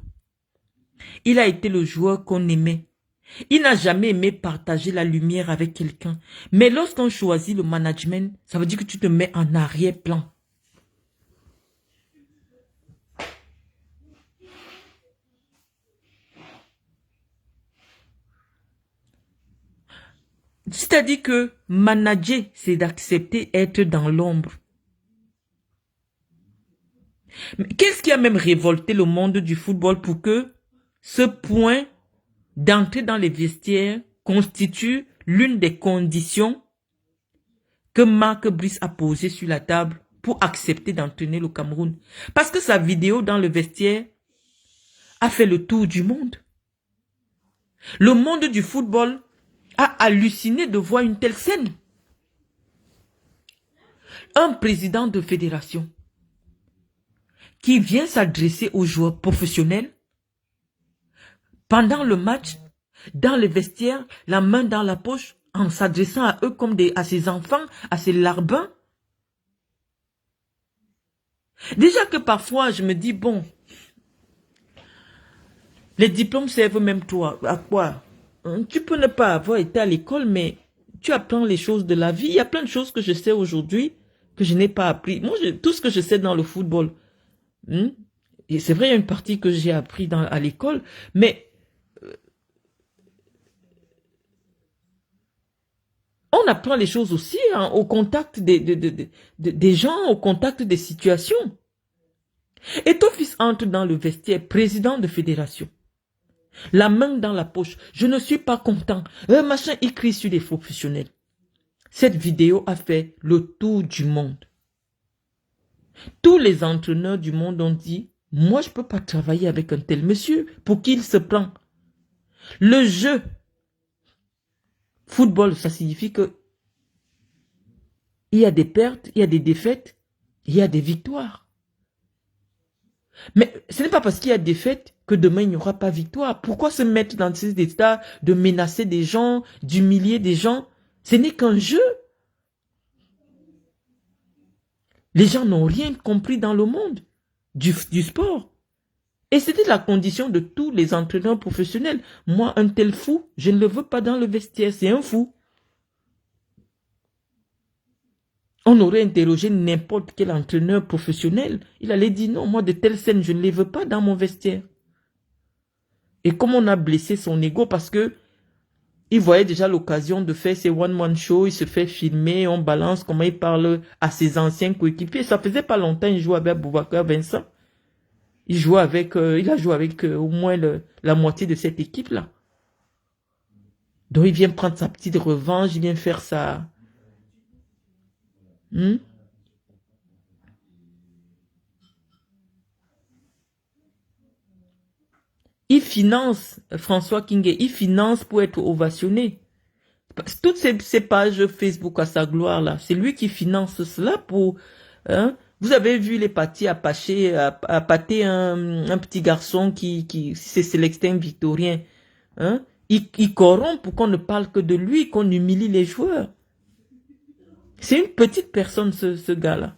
Il a été le joueur qu'on aimait. Il n'a jamais aimé partager la lumière avec quelqu'un. Mais lorsqu'on choisit le management, ça veut dire que tu te mets en arrière-plan. C'est-à-dire que manager, c'est d'accepter être dans l'ombre. Qu'est-ce qui a même révolté le monde du football pour que ce point d'entrer dans les vestiaires constitue l'une des conditions que Marc Brice a posées sur la table pour accepter d'entraîner le Cameroun? Parce que sa vidéo dans le vestiaire a fait le tour du monde. Le monde du football a halluciné de voir une telle scène. Un président de fédération qui vient s'adresser aux joueurs professionnels pendant le match, dans le vestiaire, la main dans la poche, en s'adressant à eux comme à ses enfants, à ses larbins. Déjà que parfois, je me dis, bon, les diplômes servent même toi. À quoi? Tu peux ne pas avoir été à l'école, mais tu apprends les choses de la vie. Il y a plein de choses que je sais aujourd'hui que je n'ai pas appris. Moi, tout ce que je sais dans le football, et c'est vrai, il y a une partie que j'ai appris à l'école, mais on apprend les choses aussi au contact des gens, au contact des situations. Et ton fils entre dans le vestiaire, président de fédération, la main dans la poche. Je ne suis pas content. Machin, il crie sur les professionnels. Cette vidéo a fait le tour du monde. Tous les entraîneurs du monde ont dit, moi je ne peux pas travailler avec un tel monsieur pour qu'il se prend. Le jeu football, ça signifie que il y a des pertes, il y a des défaites, il y a des victoires. Mais ce n'est pas parce qu'il y a défaite que demain il n'y aura pas victoire. Pourquoi se mettre dans ces états de menacer des gens, d'humilier des gens? Ce n'est qu'un jeu. Les gens n'ont rien compris dans le monde du sport. Et c'était la condition de tous les entraîneurs professionnels. Moi, un tel fou, je ne le veux pas dans le vestiaire, c'est un fou. On aurait interrogé n'importe quel entraîneur professionnel. Il allait dire non, moi de telles scènes, je ne les veux pas dans mon vestiaire. Et comme on a blessé son ego parce que il voyait déjà l'occasion de faire ses one-man shows, il se fait filmer, on balance comment il parle à ses anciens coéquipiers. Ça faisait pas longtemps, il jouait avec Boubacar Vincent. Il a joué avec au moins la moitié de cette équipe-là. Donc il vient prendre sa petite revanche, il vient faire ça. Il finance, François Kingé, il finance pour être ovationné. Toutes ces pages Facebook à sa gloire là, c'est lui qui finance cela pour... Vous avez vu les partis à pâter un petit garçon qui c'est Célestin Victorien. Il corrompt pour qu'on ne parle que de lui, qu'on humilie les joueurs. C'est une petite personne ce gars-là.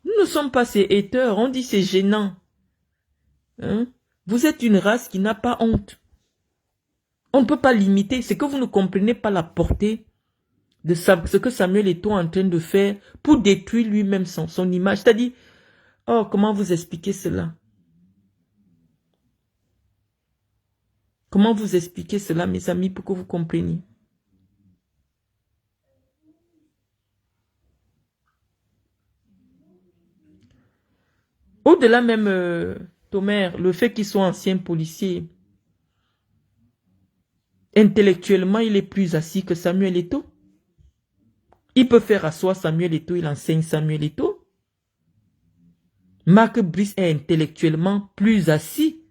Nous ne sommes pas ces haters, on dit c'est gênant. Vous êtes une race qui n'a pas honte. On ne peut pas limiter, c'est que vous ne comprenez pas la portée de ce que Samuel Eto'o est en train de faire pour détruire lui-même son image. C'est-à-dire, oh, comment vous expliquer cela? Comment vous expliquer cela, mes amis, pour que vous compreniez? Au-delà même, Tomer, le fait qu'il soit ancien policier, intellectuellement, il est plus assis que Samuel Eto'o. Il peut faire asseoir Samuel Eto'o, il enseigne Samuel Eto'o. Marc Brice est intellectuellement plus assis.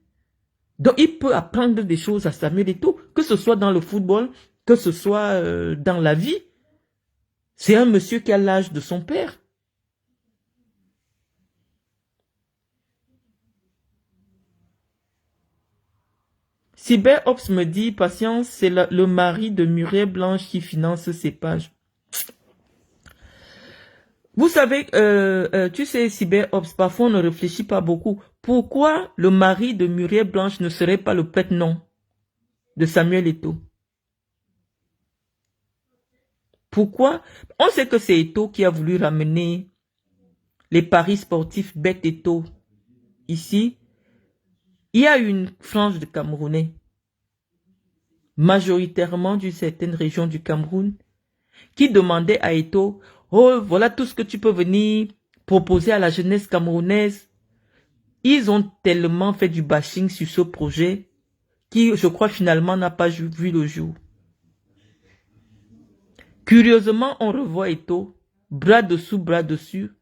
Donc, il peut apprendre des choses à Samuel Eto'o, que ce soit dans le football, que ce soit dans la vie. C'est un monsieur qui a l'âge de son père. Cyber Ops me dit, patience, c'est le mari de Muriel Blanche qui finance ces pages. Vous savez, tu sais, Cyber Ops, parfois on ne réfléchit pas beaucoup. Pourquoi le mari de Muriel Blanche ne serait pas le prête-nom de Samuel Eto'o? Pourquoi? On sait que c'est Eto'o qui a voulu ramener les paris sportifs Bet Eto'o ici. Il y a une frange de Camerounais, majoritairement d'une certaine région du Cameroun, qui demandait à Eto'o, oh, voilà tout ce que tu peux venir proposer à la jeunesse camerounaise. Ils ont tellement fait du bashing sur ce projet qui, je crois, finalement n'a pas vu le jour. Curieusement, on revoit Eto'o, bras dessous, bras dessus,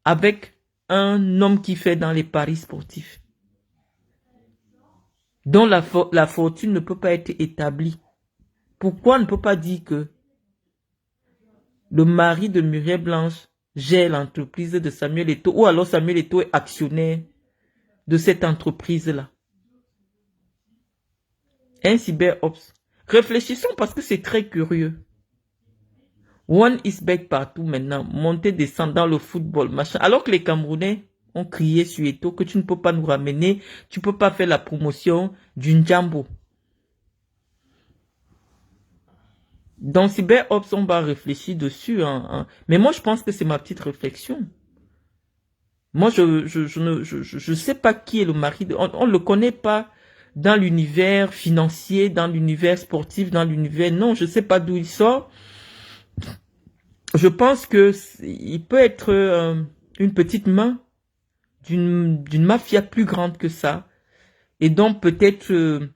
avec un homme qui fait dans les paris sportifs, dont la fortune ne peut pas être établie. Pourquoi on ne peut pas dire que le mari de Muriel Blanche gère l'entreprise de Samuel Eto'o, ou alors Samuel Eto'o est actionnaire de cette entreprise-là? Un cyber-ops. Réfléchissons parce que c'est très curieux. One is back partout maintenant, monter, descendre dans le football, machin. Alors que les Camerounais ont crié sur Eto'o que tu ne peux pas nous ramener, tu ne peux pas faire la promotion d'une Jambo. Dans CyberOps, on va réfléchir dessus. Mais moi, je pense que c'est ma petite réflexion. Moi, je ne sais pas qui est le mari. On ne le connaît pas dans l'univers financier, dans l'univers sportif, dans l'univers... Non, je ne sais pas d'où il sort. Je pense que il peut être une petite main d'une mafia plus grande que ça. Et donc, peut-être...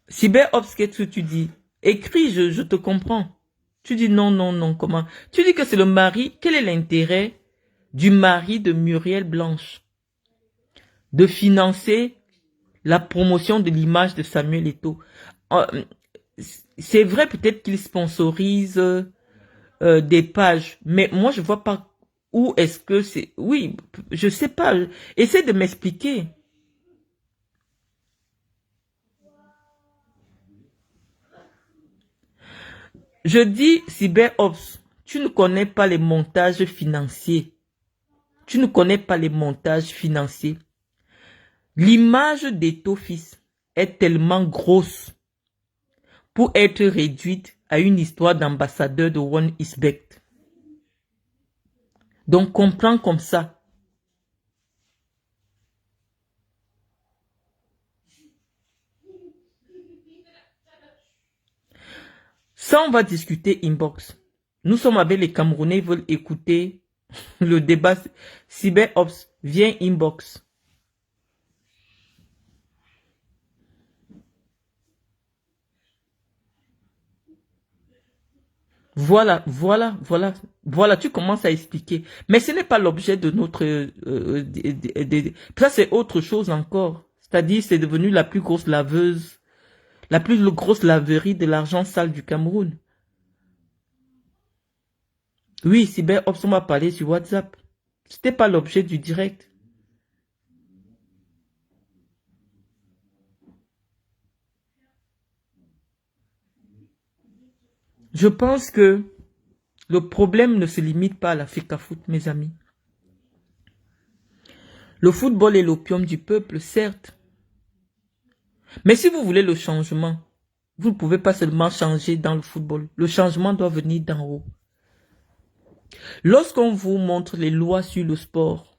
CyberOps, qu'est-ce que tu dis? Écris, je te comprends. Tu dis non, non, non, comment? Tu dis que c'est le mari. Quel est l'intérêt du mari de Muriel Blanche de financer la promotion de l'image de Samuel Eto'o? C'est vrai peut-être qu'il sponsorise des pages, mais moi je vois pas où est-ce que c'est... Oui, je sais pas. Essaie de m'expliquer. Je dis, CyberOps, tu ne connais pas les montages financiers. Tu ne connais pas les montages financiers. L'image d'Eto'o fils est tellement grosse pour être réduite à une histoire d'ambassadeur de One Isbek. Donc, comprends comme ça. Ça, on va discuter inbox. Nous sommes avec les Camerounais, ils veulent écouter le débat. CyberOps, viens inbox. Voilà, tu commences à expliquer. Mais ce n'est pas l'objet de notre... ça, c'est autre chose encore. C'est-à-dire, c'est devenu la plus grosse laveuse, la plus grosse laverie de l'argent sale du Cameroun. Oui, CyberOps, on m'a parlé sur WhatsApp. C'était pas l'objet du direct. Je pense que le problème ne se limite pas à l'Africa Foot, mes amis. Le football est l'opium du peuple, certes. Mais si vous voulez le changement, vous ne pouvez pas seulement changer dans le football. Le changement doit venir d'en haut. Lorsqu'on vous montre les lois sur le sport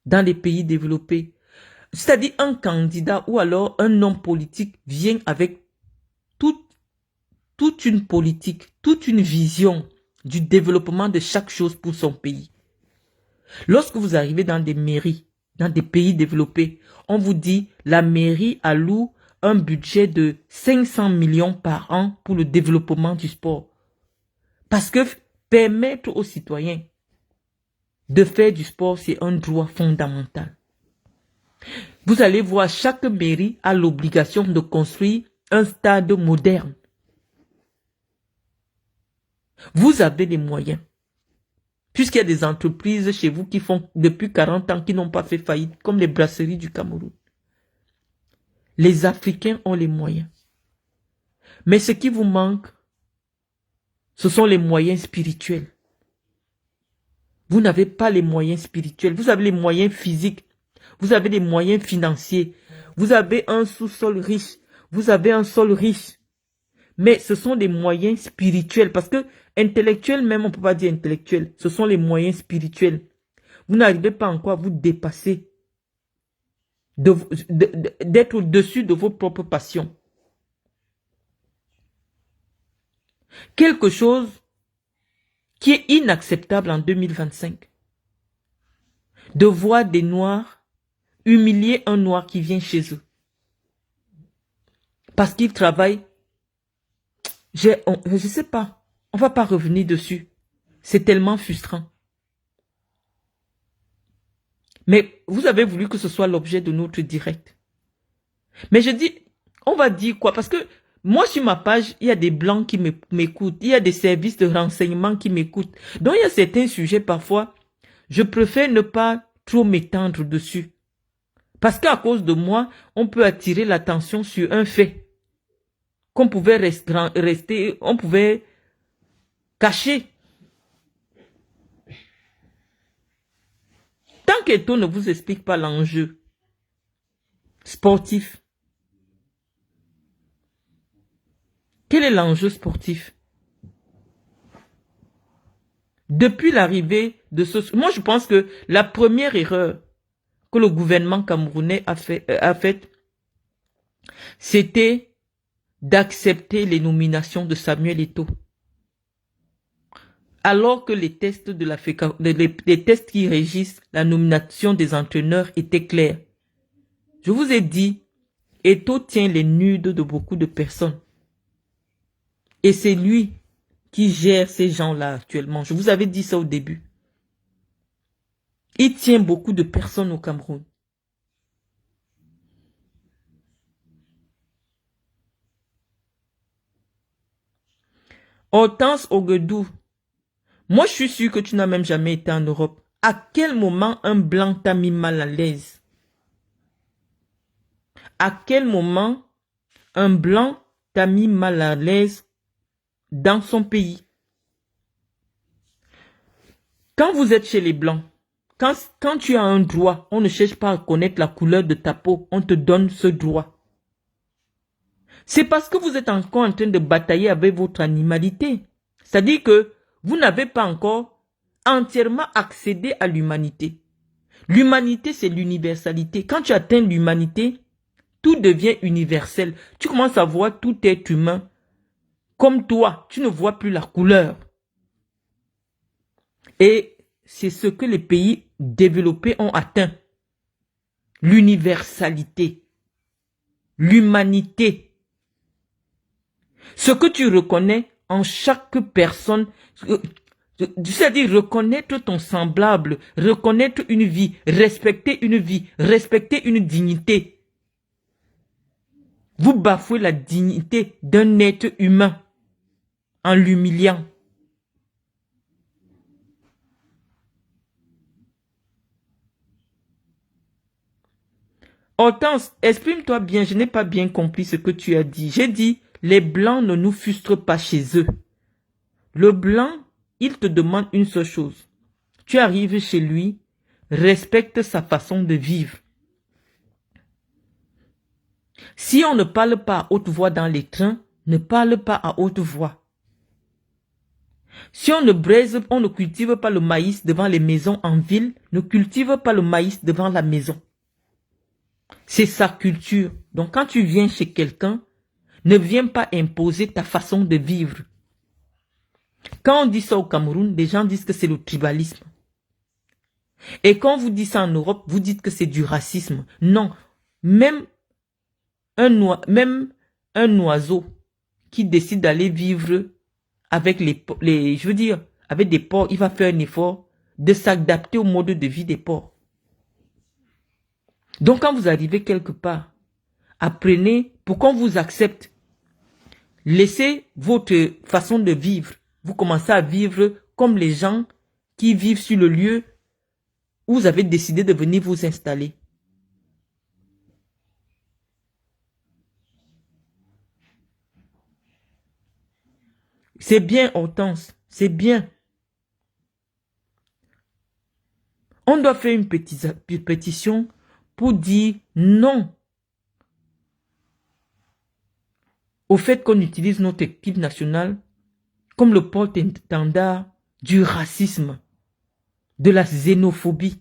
dans les pays développés, c'est-à-dire un candidat ou alors un homme politique vient avec toute une politique, toute une vision du développement de chaque chose pour son pays. Lorsque vous arrivez dans des mairies, dans des pays développés, on vous dit la mairie alloue un budget de 500 millions par an pour le développement du sport. Parce que permettre aux citoyens de faire du sport, c'est un droit fondamental. Vous allez voir, chaque mairie a l'obligation de construire un stade moderne. Vous avez les moyens. Puisqu'il y a des entreprises chez vous qui font depuis 40 ans, qui n'ont pas fait faillite, comme les brasseries du Cameroun. Les Africains ont les moyens. Mais ce qui vous manque, ce sont les moyens spirituels. Vous n'avez pas les moyens spirituels. Vous avez les moyens physiques. Vous avez les moyens financiers. Vous avez un sous-sol riche. Vous avez un sol riche. Mais ce sont des moyens spirituels. Parce que intellectuels même, on ne peut pas dire intellectuels. Ce sont les moyens spirituels. Vous n'arrivez pas encore à vous dépasser. D'être au-dessus de vos propres passions. Quelque chose qui est inacceptable en 2025. De voir des Noirs humilier un Noir qui vient chez eux. Parce qu'il travaille. Je ne sais pas. On ne va pas revenir dessus. C'est tellement frustrant. Mais vous avez voulu que ce soit l'objet de notre direct. Mais je dis, on va dire quoi? Parce que moi, sur ma page, il y a des Blancs qui m'écoutent. Il y a des services de renseignement qui m'écoutent. Donc, il y a certains sujets, parfois, je préfère ne pas trop m'étendre dessus. Parce qu'à cause de moi, on peut attirer l'attention sur un fait qu'on pouvait rester, on pouvait cacher. Tant qu'Eto ne vous explique pas l'enjeu sportif, quel est l'enjeu sportif? Depuis l'arrivée de ce... Moi, je pense que la première erreur que le gouvernement camerounais a faite, c'était d'accepter les nominations de Samuel Eto'o. Alors que les tests les tests qui régissent la nomination des entraîneurs étaient clairs. Je vous ai dit, Eto'o tient les nudes de beaucoup de personnes. Et c'est lui qui gère ces gens-là actuellement. Je vous avais dit ça au début. Il tient beaucoup de personnes au Cameroun. Hortense Ogedou, moi je suis sûr que tu n'as même jamais été en Europe. À quel moment un blanc t'a mis mal à l'aise? À quel moment un blanc t'a mis mal à l'aise dans son pays? Quand vous êtes chez les blancs, quand tu as un droit, on ne cherche pas à connaître la couleur de ta peau, on te donne ce droit. C'est parce que vous êtes encore en train de batailler avec votre animalité. C'est-à-dire que vous n'avez pas encore entièrement accédé à l'humanité. L'humanité, c'est l'universalité. Quand tu atteins l'humanité, tout devient universel. Tu commences à voir tout être humain comme toi. Tu ne vois plus la couleur. Et c'est ce que les pays développés ont atteint. L'universalité. L'humanité. Ce que tu reconnais en chaque personne, c'est-à-dire reconnaître ton semblable, reconnaître une vie, respecter une dignité. Vous bafouez la dignité d'un être humain en l'humiliant. Hortense, exprime-toi bien, je n'ai pas bien compris ce que tu as dit. J'ai dit, les blancs ne nous frustrent pas chez eux. Le blanc, il te demande une seule chose. Tu arrives chez lui, respecte sa façon de vivre. Si on ne parle pas à haute voix dans les trains, ne parle pas à haute voix. Si on ne cultive pas le maïs devant les maisons en ville, ne cultive pas le maïs devant la maison. C'est sa culture. Donc quand tu viens chez quelqu'un, ne viens pas imposer ta façon de vivre. Quand on dit ça au Cameroun, les gens disent que c'est le tribalisme. Et quand vous dites ça en Europe, vous dites que c'est du racisme. Non, même un oiseau qui décide d'aller vivre avec je veux dire, avec des porcs, il va faire un effort de s'adapter au mode de vie des porcs. Donc quand vous arrivez quelque part, apprenez pour qu'on vous accepte. Laissez votre façon de vivre. Vous commencez à vivre comme les gens qui vivent sur le lieu où vous avez décidé de venir vous installer. C'est bien, Hortense, c'est bien. On doit faire une pétition pour dire non au fait qu'on utilise notre équipe nationale comme le porte-étendard du racisme, de la xénophobie.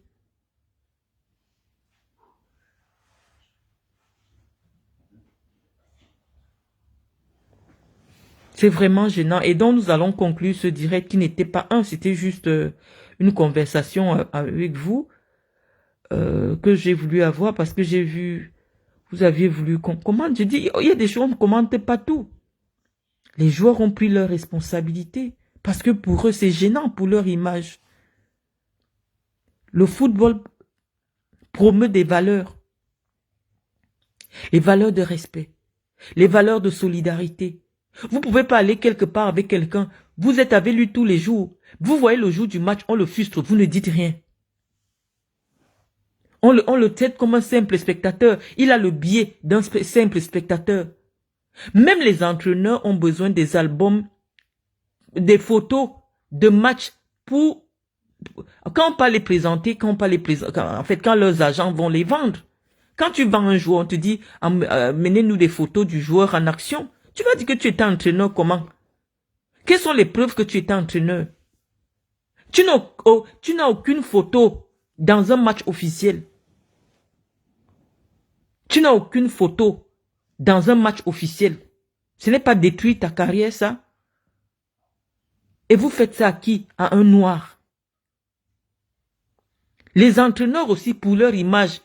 C'est vraiment gênant. Et donc, nous allons conclure ce direct qui n'était pas c'était juste une conversation avec vous que j'ai voulu avoir parce que j'ai vu, vous aviez voulu qu'on commente. Je dis, il y a des choses, on ne commente pas tout. Les joueurs ont pris leurs responsabilités parce que pour eux, c'est gênant pour leur image. Le football promeut des valeurs. Les valeurs de respect, les valeurs de solidarité. Vous ne pouvez pas aller quelque part avec quelqu'un. Vous êtes avec lui tous les jours. Vous voyez le jour du match, on le frustre, vous ne dites rien. On le traite comme un simple spectateur. Il a le biais d'un simple spectateur. Même les entraîneurs ont besoin des albums, des photos de matchs pour... Quand on peut les présenter, en fait, quand leurs agents vont les vendre. Quand tu vends un joueur, on te dit, menez-nous des photos du joueur en action. Tu vas dire que tu étais entraîneur comment? Quelles sont les preuves que tu étais entraîneur? Tu n'as aucune photo dans un match officiel. Tu n'as aucune photo dans un match officiel. Ce n'est pas détruire ta carrière, ça? Et vous faites ça à qui? À un noir. Les entraîneurs aussi, pour leur image,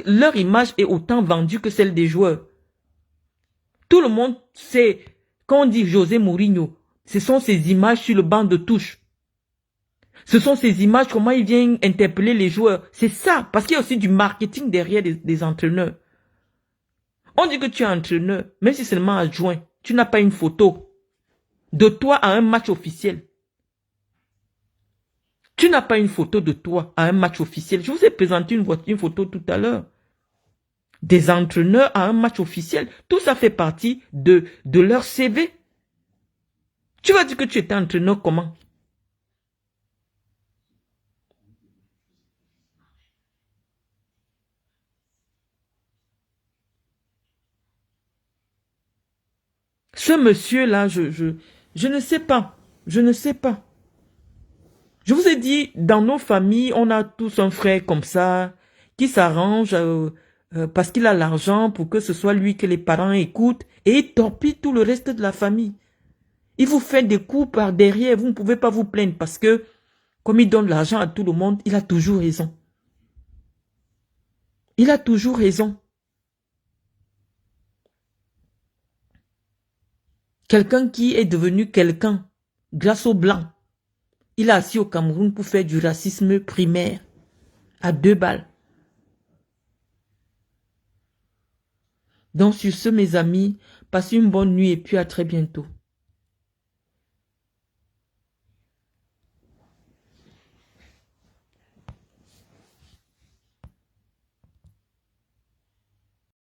leur image est autant vendue que celle des joueurs. Tout le monde sait, quand on dit José Mourinho, ce sont ses images sur le banc de touche. Ce sont ces images, comment il vient interpeller les joueurs. C'est ça, parce qu'il y a aussi du marketing derrière des entraîneurs. On dit que tu es entraîneur, même si c'est seulement adjoint. Tu n'as pas une photo de toi à un match officiel. Tu n'as pas une photo de toi à un match officiel. Je vous ai présenté une photo tout à l'heure. Des entraîneurs à un match officiel. Tout ça fait partie de leur CV. Tu vas dire que tu étais entraîneur comment? Ce monsieur-là, je ne sais pas. Je ne sais pas. Je vous ai dit, dans nos familles, on a tous un frère comme ça, qui s'arrange parce qu'il a l'argent pour que ce soit lui que les parents écoutent et il torpille tout le reste de la famille. Il vous fait des coups par derrière, vous ne pouvez pas vous plaindre parce que comme il donne l'argent à tout le monde, il a toujours raison. Il a toujours raison. Quelqu'un qui est devenu quelqu'un grâce au blanc. Il a assis au Cameroun pour faire du racisme primaire à 2 balles. Donc sur ce, mes amis, passez une bonne nuit et puis à très bientôt.